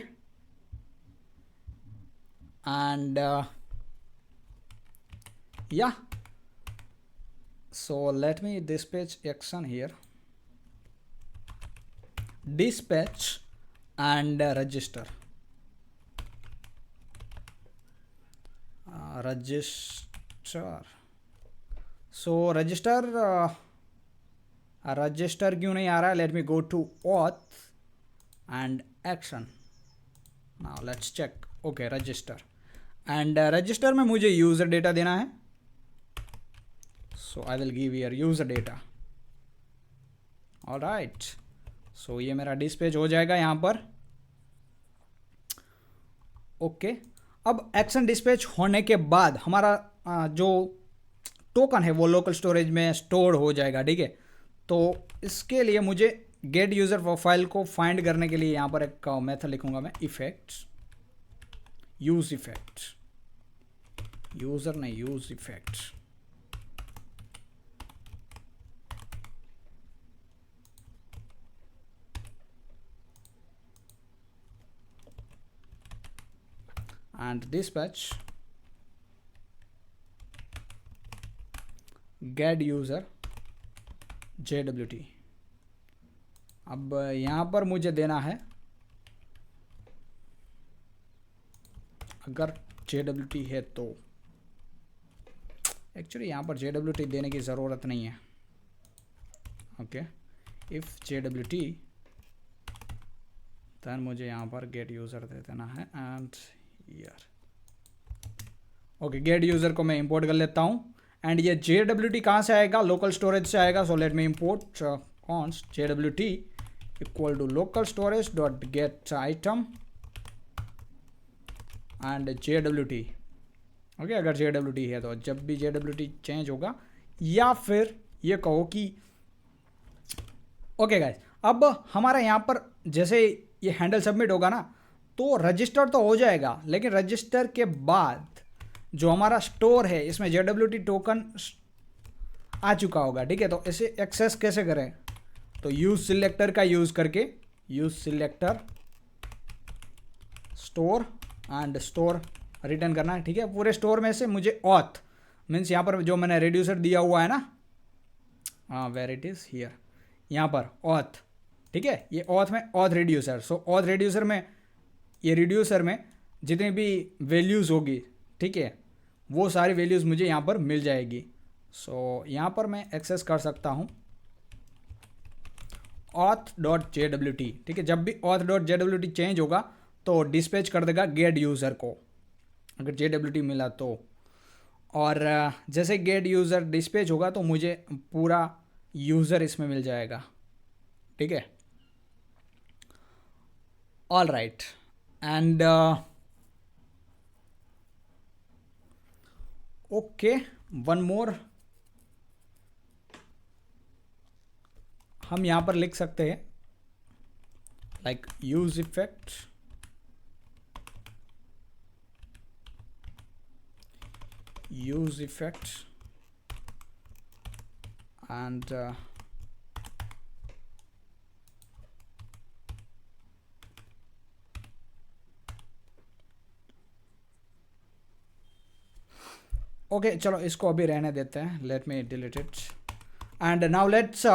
एंड या so let me dispatch action here, dispatch and register, register। so register register क्यों नहीं आ रहा है, let me go to auth and action, now let's check। okay, register and register में मुझे यूज़र डेटा देना है, so I will give here user data। all right, so ये मेरा डिस्पैच हो जाएगा यहाँ पर। ओके, अब एक्शन डिस्पैच होने के बाद हमारा जो टोकन है वो लोकल स्टोरेज में स्टोर हो जाएगा, ठीक है। तो इसके लिए मुझे गेट यूज़र प्रोफाइल को फाइंड करने के लिए यहाँ पर एक मेथड लिखूंगा मैं, इफेक्ट्स, यूज इफेक्ट्स, यूज़र नहीं use effects. and dispatch get user JWT। अब यहाँ पर मुझे देना है, अगर JWT है तो, एक्चुअली यहाँ पर JWT देने की ज़रूरत नहीं है। ओके, इफ़ JWT देन मुझे यहाँ पर गेट यूज़र दे देना है, एंड यार ओके, गेट यूज़र को मैं इंपोर्ट कर लेता हूँ, एंड ये JWT कहाँ से आएगा, लोकल स्टोरेज से आएगा। So let me import const JWT equal to local storage dot get item and JWT। Okay, अगर JWT है तो जब भी JWT चेंज होगा, या फिर ये कहो कि ओके गाइस, अब हमारा यहाँ पर जैसे ये हैंडल सबमिट होगा ना, तो रजिस्टर तो हो जाएगा, लेकिन रजिस्टर के बाद जो हमारा स्टोर है इसमें JWT टोकन आ चुका होगा, ठीक है। तो इसे एक्सेस कैसे करें, तो यूज सिलेक्टर का यूज़ करके, use selector store and store return करना है, ठीक है। पूरे स्टोर में से मुझे ऑथ मीन्स यहाँ पर जो मैंने रेड्यूसर दिया हुआ है ना, हाँ वेर इट इज़ हियर, यहाँ पर ऑथ, ठीक है। ये ऑथ में ऑथ रेड्यूसर। सो ऑथ रेड्यूसर में, ये रिड्यूसर में जितनी भी वैल्यूज़ होगी, ठीक है, वो सारी वैल्यूज़ मुझे यहाँ पर मिल जाएगी। सो यहाँ पर मैं एक्सेस कर सकता हूँ auth.jwt, ठीक है। जब भी auth.jwt चेंज होगा तो डिस्पैच कर देगा गेट यूज़र को, अगर JWT मिला तो। और जैसे गेट यूज़र डिस्पैच होगा तो मुझे पूरा यूज़र इसमें मिल जाएगा, ठीक है, all right. And okay, one more हम यहाँ पर लिख सकते हैं like use effect, use effect and okay चलो इसको अभी रहने देते हैं, let me delete it and now let's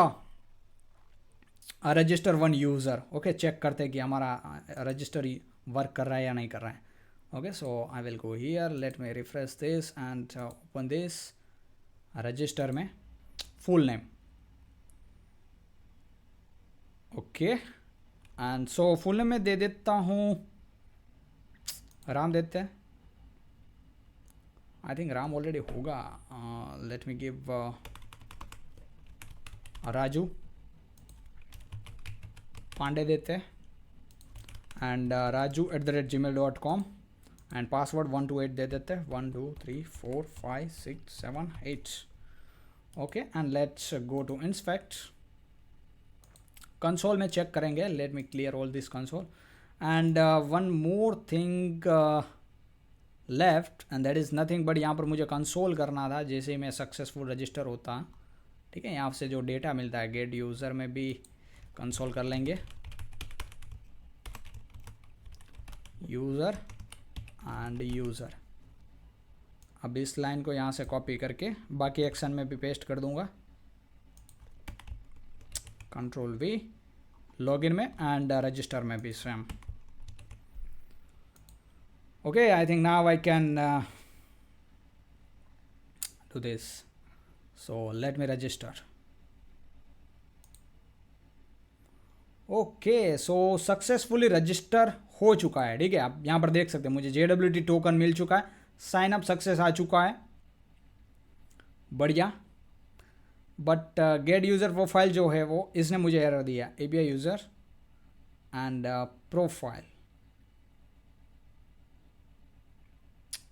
register one user. Okay, check करते हैं कि हमारा रजिस्टर वर्क कर रहा है या नहीं कर रहा है। Okay, so I will go here, let me refresh this and open this. Register में full name, okay, and so full name में दे देता हूँ राम देते हैं। आई थिंक राम ऑलरेडी होगा, let me give Raju, Pandey देते हैं एंड raju@gmail.com एंड पासवर्ड 128 दे देते हैं, 1 2 3 4 5 6 7 8। Okay, and let's go to inspect. Console में चेक करेंगे, let me clear all this console and one more thing left and that is nothing but यहाँ पर मुझे console करना था जैसे ही मैं सक्सेसफुल रजिस्टर होता। ठीक है, यहाँ से जो डेटा मिलता है गेट यूज़र में भी कंसोल कर लेंगे, यूज़र एंड यूज़र। अब इस लाइन को यहाँ से कॉपी करके बाकी एक्शन में भी पेस्ट कर दूंगा, कंट्रोल वी, लॉगिन में एंड रजिस्टर में भी same. Okay, I think now I can do this, so let me register. Okay, so successfully register हो चुका है। ठीक है, आप यहाँ पर देख सकते हैं मुझे JWT टोकन मिल चुका है, साइन अप सक्सेस आ चुका है, बढ़िया। बट गेट यूज़र प्रोफाइल जो है वो इसने मुझे एरर दिया, API यूज़र एंड प्रोफाइल।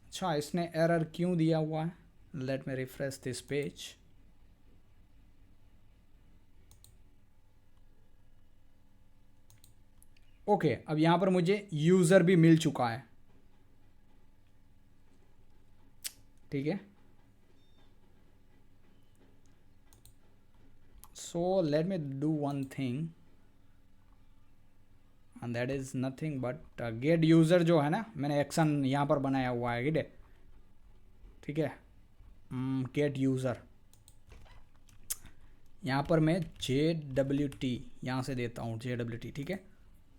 अच्छा, इसने एरर क्यों दिया हुआ है, let me refresh this page. Okay, अब यहाँ पर मुझे यूज़र भी मिल चुका है। ठीक है, so let me do one thing and that is nothing but get user जो है ना, मैंने एक्शन यहाँ पर बनाया हुआ है। ठीक है, गेट यूज़र, यहाँ पर मैं JWT यहाँ से देता हूँ, JWT। ठीक है,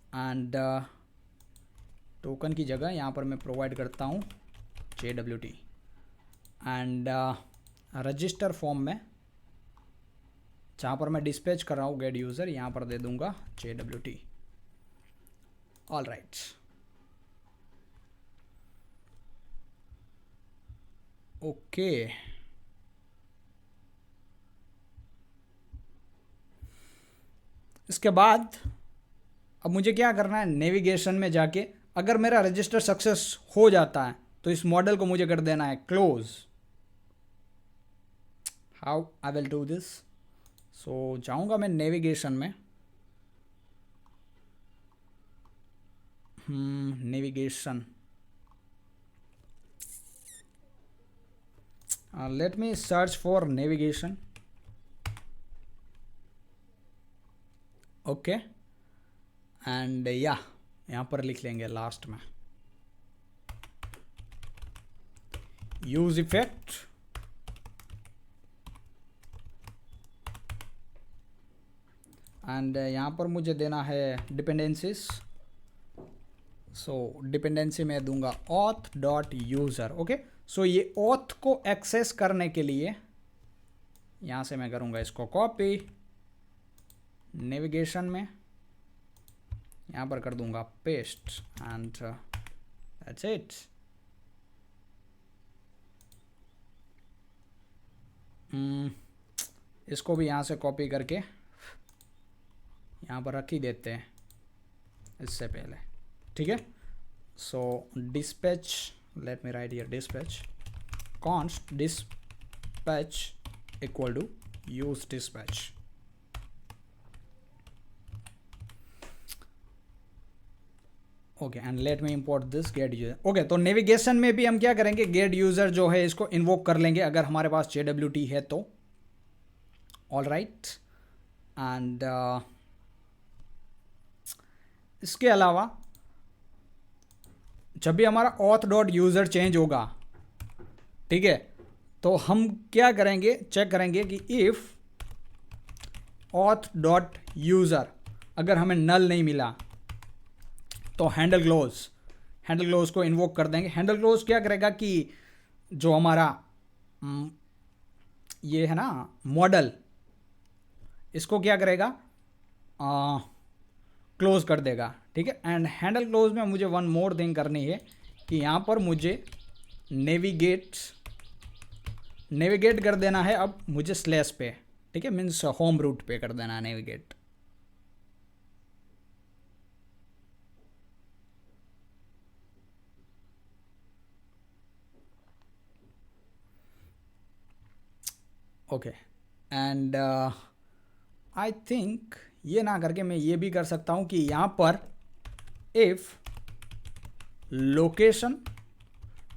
एंड टोकन की जगह यहाँ पर मैं प्रोवाइड करता हूँ JWT एंड रजिस्टर फॉर्म में जहाँ पर मैं डिस्पैच कर रहा हूँ गेट यूज़र, यहाँ पर दे दूँगा JWT। ऑल राइट, ओके, इसके बाद अब मुझे क्या करना है, नेविगेशन में जाके अगर मेरा रजिस्टर सक्सेस हो जाता है तो इस मॉडल को मुझे कर देना है close. How I will do this, so जाऊंगा मैं नेविगेशन में, navigation, let me search for navigation. Okay, and या यहाँ पर लिख लेंगे लास्ट में यूज इफेक्ट एंड यहाँ पर मुझे देना है डिपेंडेंसीज। सो डिपेंडेंसी में दूंगा ऑथ डॉट यूज़र। ओके, सो ये ऑथ को एक्सेस करने के लिए यहाँ से मैं करूँगा इसको कॉपी, नेविगेशन में यहाँ पर कर दूंगा पेस्ट एंड दैट्स इट। इसको भी यहाँ से कॉपी करके यहाँ पर रख ही देते हैं इससे पहले, ठीक है। So dispatch, let me write here dispatch, const dispatch equal to use dispatch. Okay, and let me import this get user. Okay, तो नेविगेशन में भी हम क्या करेंगे, गेट यूजर जो है इसको इन्वोक कर लेंगे अगर हमारे पास JWT है तो। ऑल राइट, एंड इसके अलावा जब भी हमारा ऑथ डॉट यूज़र चेंज होगा, ठीक है, तो हम क्या करेंगे, चेक करेंगे कि इफ़ ऑथ डॉट यूज़र अगर हमें नल नहीं मिला तो हैंडल क्लोज को इन्वोक कर देंगे। हैंडल क्लोज क्या करेगा कि जो हमारा ये है ना मॉडल, इसको क्या करेगा, क्लोज कर देगा, ठीक है। एंड हैंडल क्लोज में मुझे वन मोर थिंग करनी है कि यहाँ पर मुझे नेविगेट कर देना है अब मुझे स्लैश पे, ठीक है, मीन्स होम रूट पे कर देना है navigate. Okay, and I think ये ना करके मैं ये भी कर सकता हूँ कि यहाँ पर if location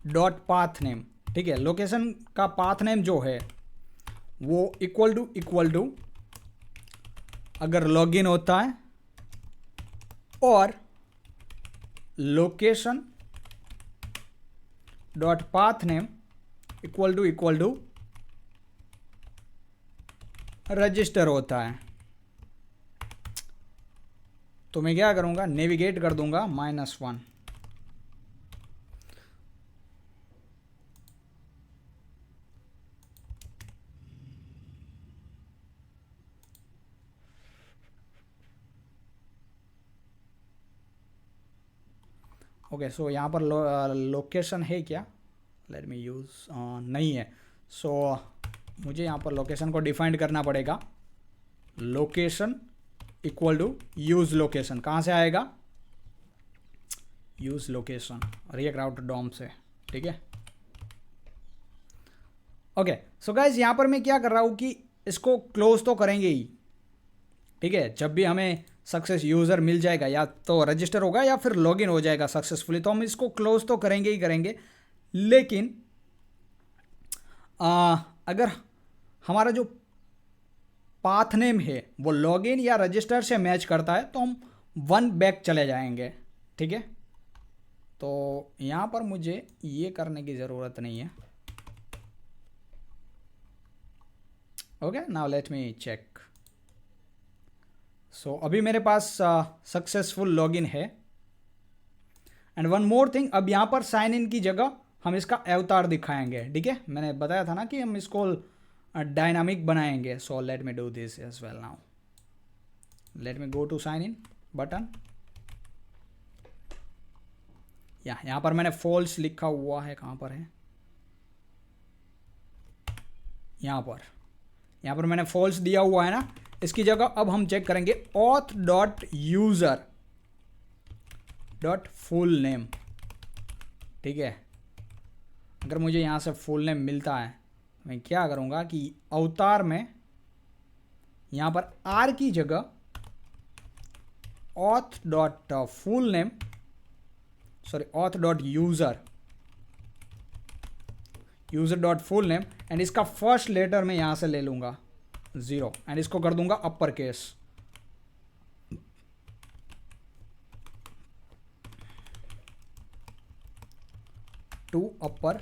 dot path name, ठीक है, लोकेशन का पाथ नेम जो है वो इक्वल टू अगर लॉगिन होता है और location dot path name equal to register होता है, तो मैं क्या करूँगा, नेविगेट कर दूंगा -1। ओके, सो यहाँ पर लोकेशन है क्या, लेट मी यूज़, नहीं है। सो मुझे यहाँ पर लोकेशन को डिफाइन करना पड़ेगा, location equal to use location. कहाँ से आएगा, use location react router DOM से, ठीक है। ओके, सो गाइज यहाँ पर मैं क्या कर रहा हूँ कि इसको क्लोज तो करेंगे ही, ठीक है। जब भी हमें सक्सेस यूज़र मिल जाएगा, या तो रजिस्टर होगा या फिर लॉगिन हो जाएगा सक्सेसफुली, तो हम इसको क्लोज तो करेंगे ही करेंगे। लेकिन अगर हमारा जो पाथ नेम है वो लॉगिन या रजिस्टर से मैच करता है तो हम 1 बैक चले जाएंगे, ठीक है। तो यहाँ पर मुझे ये करने की ज़रूरत नहीं है। Okay, now let me check. So अभी मेरे पास सक्सेसफुल लॉगिन है। एंड वन मोर थिंग, अब यहाँ पर साइन इन की जगह हम इसका अवतार दिखाएंगे, ठीक है। मैंने बताया था ना कि हम इसको डायनामिक बनाएंगे। So let me do this as well now. Let me go to sign in button. यहाँ पर मैंने फॉल्स लिखा हुआ है, कहाँ पर है, यहाँ पर मैंने फॉल्स दिया हुआ है ना, इसकी जगह अब हम चेक करेंगे auth dot user dot full name, ठीक है। अगर मुझे यहाँ से फुल नेम मिलता है, मैं क्या करूँगा कि अवतार में यहाँ पर आर की जगह auth dot full name, sorry auth dot user dot full name, and इसका फर्स्ट लेटर मैं यहाँ से ले लूँगा 0 एंड इसको कर दूंगा upper case. To upper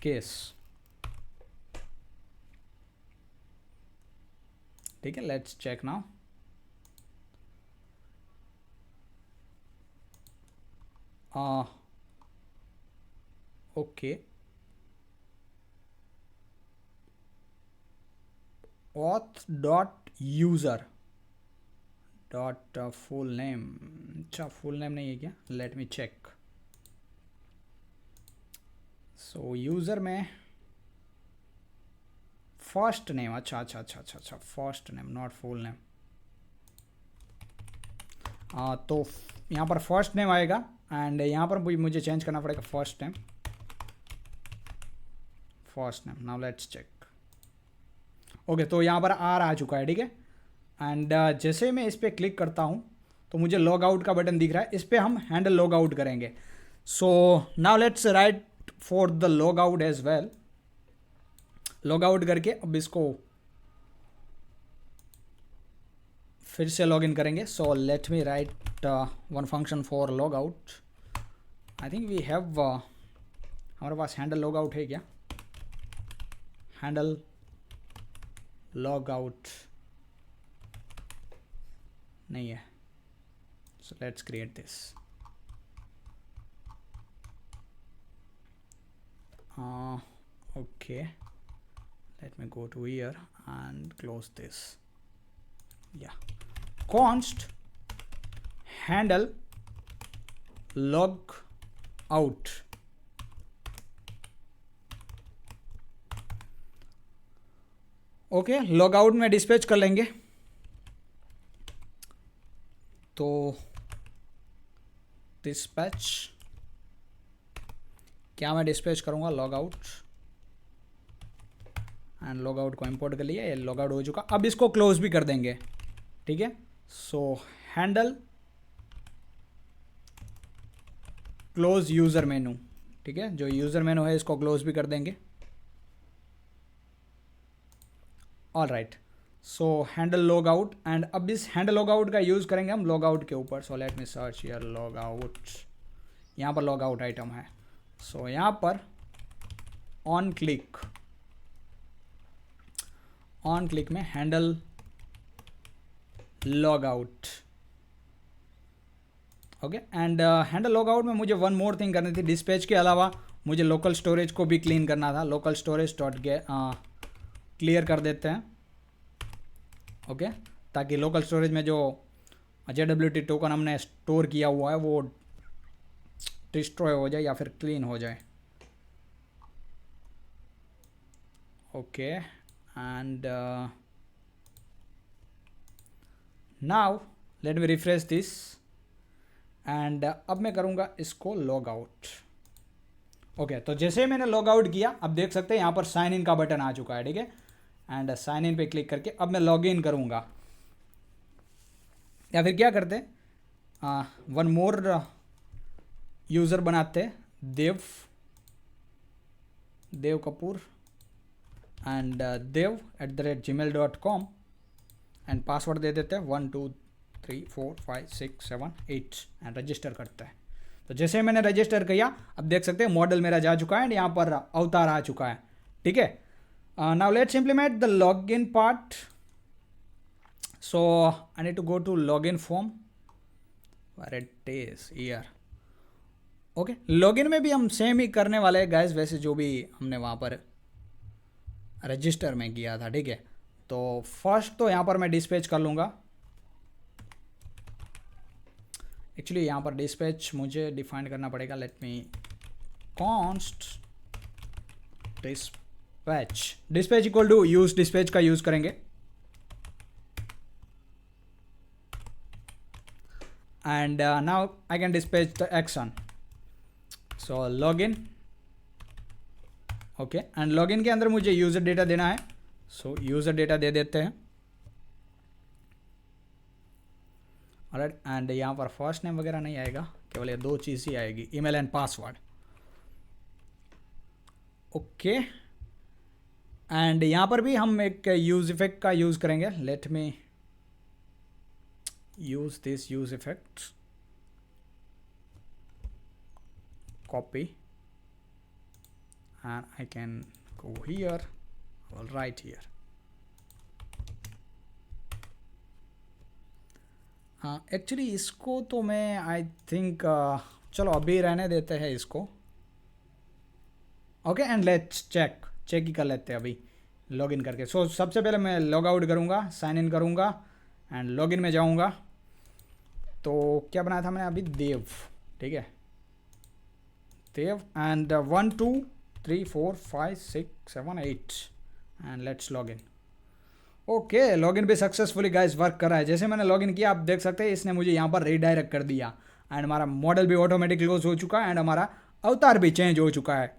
case, ठीक है। Let's check now. Okay, auth dot user dot full name, अच्छा फुल नेम नहीं है क्या, let me check. So user में फर्स्ट नेम, अच्छा first name not full name. तो यहाँ पर फर्स्ट नेम आएगा एंड यहाँ पर मुझे चेंज करना पड़ेगा first name. Now let's check. Okay, तो यहाँ पर आर आ चुका है, ठीक है। एंड जैसे मैं इस पर क्लिक करता हूँ तो मुझे लॉग आउट का बटन दिख रहा है, इस पर हम हैंडल लॉग आउट करेंगे। So now let's write for the log out as well. Log out करके अब इसको फिर से लॉग इन करेंगे। So let me write one function for log out. I think we have हमारे पास हैंडल लॉग आउट है क्या? हैंडल लॉग आउट नहीं है। So let's create this. Okay, let me go to here and close this. Yeah, const handle log out. Okay, log out में dispatch कर लेंगे। तो डिस्पैच क्या मैं डिस्पैच करूँगा? Log out and log out को इंपोर्ट कर लिया, ये लॉग आउट हो चुका। अब इसको क्लोज भी कर देंगे, ठीक है। सो हैंडल क्लोज यूज़र मेनू, ठीक है। जो यूज़र मेनू है इसको क्लोज भी कर देंगे। All right, so handle log out and अब इस हैंडल लॉग आउट का यूज़ करेंगे हम लॉग आउट के ऊपर। सो let me search here log out. यहाँ पर लॉग आउट आइटम है। सो यहाँ पर ऑन क्लिक में handle log out. Okay, and handle log out में मुझे वन मोर थिंग करनी थी। डिस्पैच के अलावा मुझे लोकल स्टोरेज को भी क्लीन करना था। लोकल स्टोरेज क्लियर कर देते हैं, ओके, ताकि लोकल स्टोरेज में जो JWT टोकन हमने स्टोर किया हुआ है वो डिस्ट्रॉय हो जाए या फिर क्लीन हो जाए। Okay, and now let me refresh this and अब मैं करूँगा इसको लॉग आउट। ओके, तो जैसे मैंने लॉग आउट किया अब देख सकते हैं यहाँ पर साइन इन का बटन आ चुका है, ठीक है। एंड साइन इन पे क्लिक करके अब मैं लॉग इन करूँगा। या फिर क्या करते वन मोर यूज़र बनाते Dev Kapoor and dev@gmail.com and password दे देते हैं 1 2 3 4 5 6 7 8 एंड रजिस्टर करते हैं। तो जैसे मैंने रजिस्टर किया अब देख सकते हैं मॉडल मेरा जा चुका है एंड यहाँ पर अवतार आ चुका है, ठीक है। Now let's implement the login part. So I need to go to login form where it is here। Okay, login में भी हम सेम ही करने वाले हैं गाइस, वैसे जो भी हमने वहाँ पर रजिस्टर में किया था, ठीक है। तो फर्स्ट तो यहाँ पर मैं डिस्पैच कर लूँगा। एक्चुअली यहाँ पर डिस्पैच मुझे डिफाइन करना पड़ेगा। Let me const dispatch equal to use dispatch का यूज़ करेंगे and now I can dispatch the action. So login, okay, and login के अंदर मुझे यूज़र डेटा देना है। सो यूज़र डेटा दे देते हैं, ऑलराइट। एंड यहाँ पर फर्स्ट नेम वगैरह नहीं आएगा, केवल ये दो चीज़ ही आएगी, email and password, okay. And यहाँ पर भी हम एक यूज़ इफेक्ट का यूज़ करेंगे। Let me use this use effect, copy, and I can go here, I will write here। Actually इसको तो मैं आई थिंक चलो अभी रहने देते हैं इसको, ओके। एंड लेट्स चेक ही कर लेते हैं अभी लॉगिन करके। सो सबसे पहले मैं लॉग आउट करूँगा, साइन इन करूँगा एंड लॉगिन में जाऊँगा। तो क्या बनाया था मैंने अभी? देव, ठीक है, Dev and 1 2 3 4 5 6 7 8 and let's log in. Okay, login भी सक्सेसफुली गाइस वर्क कर रहा है। जैसे मैंने लॉगिन किया आप देख सकते हैं इसने मुझे यहाँ पर रीडायरेक्ट कर दिया एंड हमारा मॉडल भी ऑटोमेटिक क्लोज हो चुका है एंड हमारा अवतार भी चेंज हो चुका है।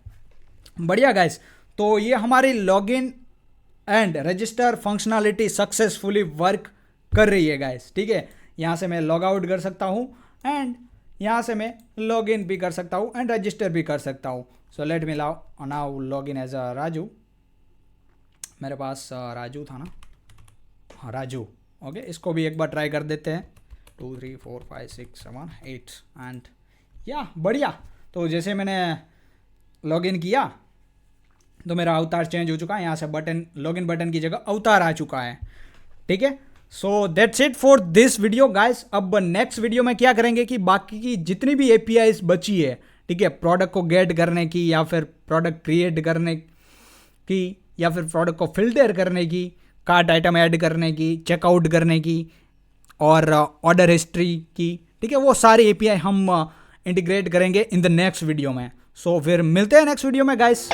बढ़िया गाइस, तो ये हमारी login and register functionality successfully work कर रही है गाइस। ठीक है, यहाँ से मैं लॉग आउट कर सकता हूँ एंड यहाँ से मैं लॉग इन भी कर सकता हूँ एंड रजिस्टर भी कर सकता हूँ। So let me now log in as a Raju. मेरे पास राजू था ना, हाँ राजू। ओके, इसको भी एक बार ट्राई कर देते हैं। 2 3 4 5 6 7 8 एंड या बढ़िया। तो जैसे मैंने लॉगिन किया तो मेरा अवतार चेंज हो चुका है, यहाँ से बटन लॉगिन बटन की जगह अवतार आ चुका है। ठीक है, so that's it for this video guys. अब नेक्स्ट वीडियो में क्या करेंगे कि बाकी की जितनी भी एपीआईज बची है, ठीक है, प्रोडक्ट को गेट करने की या फिर प्रोडक्ट क्रिएट करने की या फिर प्रोडक्ट को फिल्टर करने की, कार्ट आइटम ऐड करने की, चेकआउट करने की और ऑर्डर हिस्ट्री की, ठीक है, वो सारी एपीआई हम इंटीग्रेट करेंगे इन द नेक्स्ट वीडियो में। सो फिर मिलते हैं नेक्स्ट वीडियो में गाइस।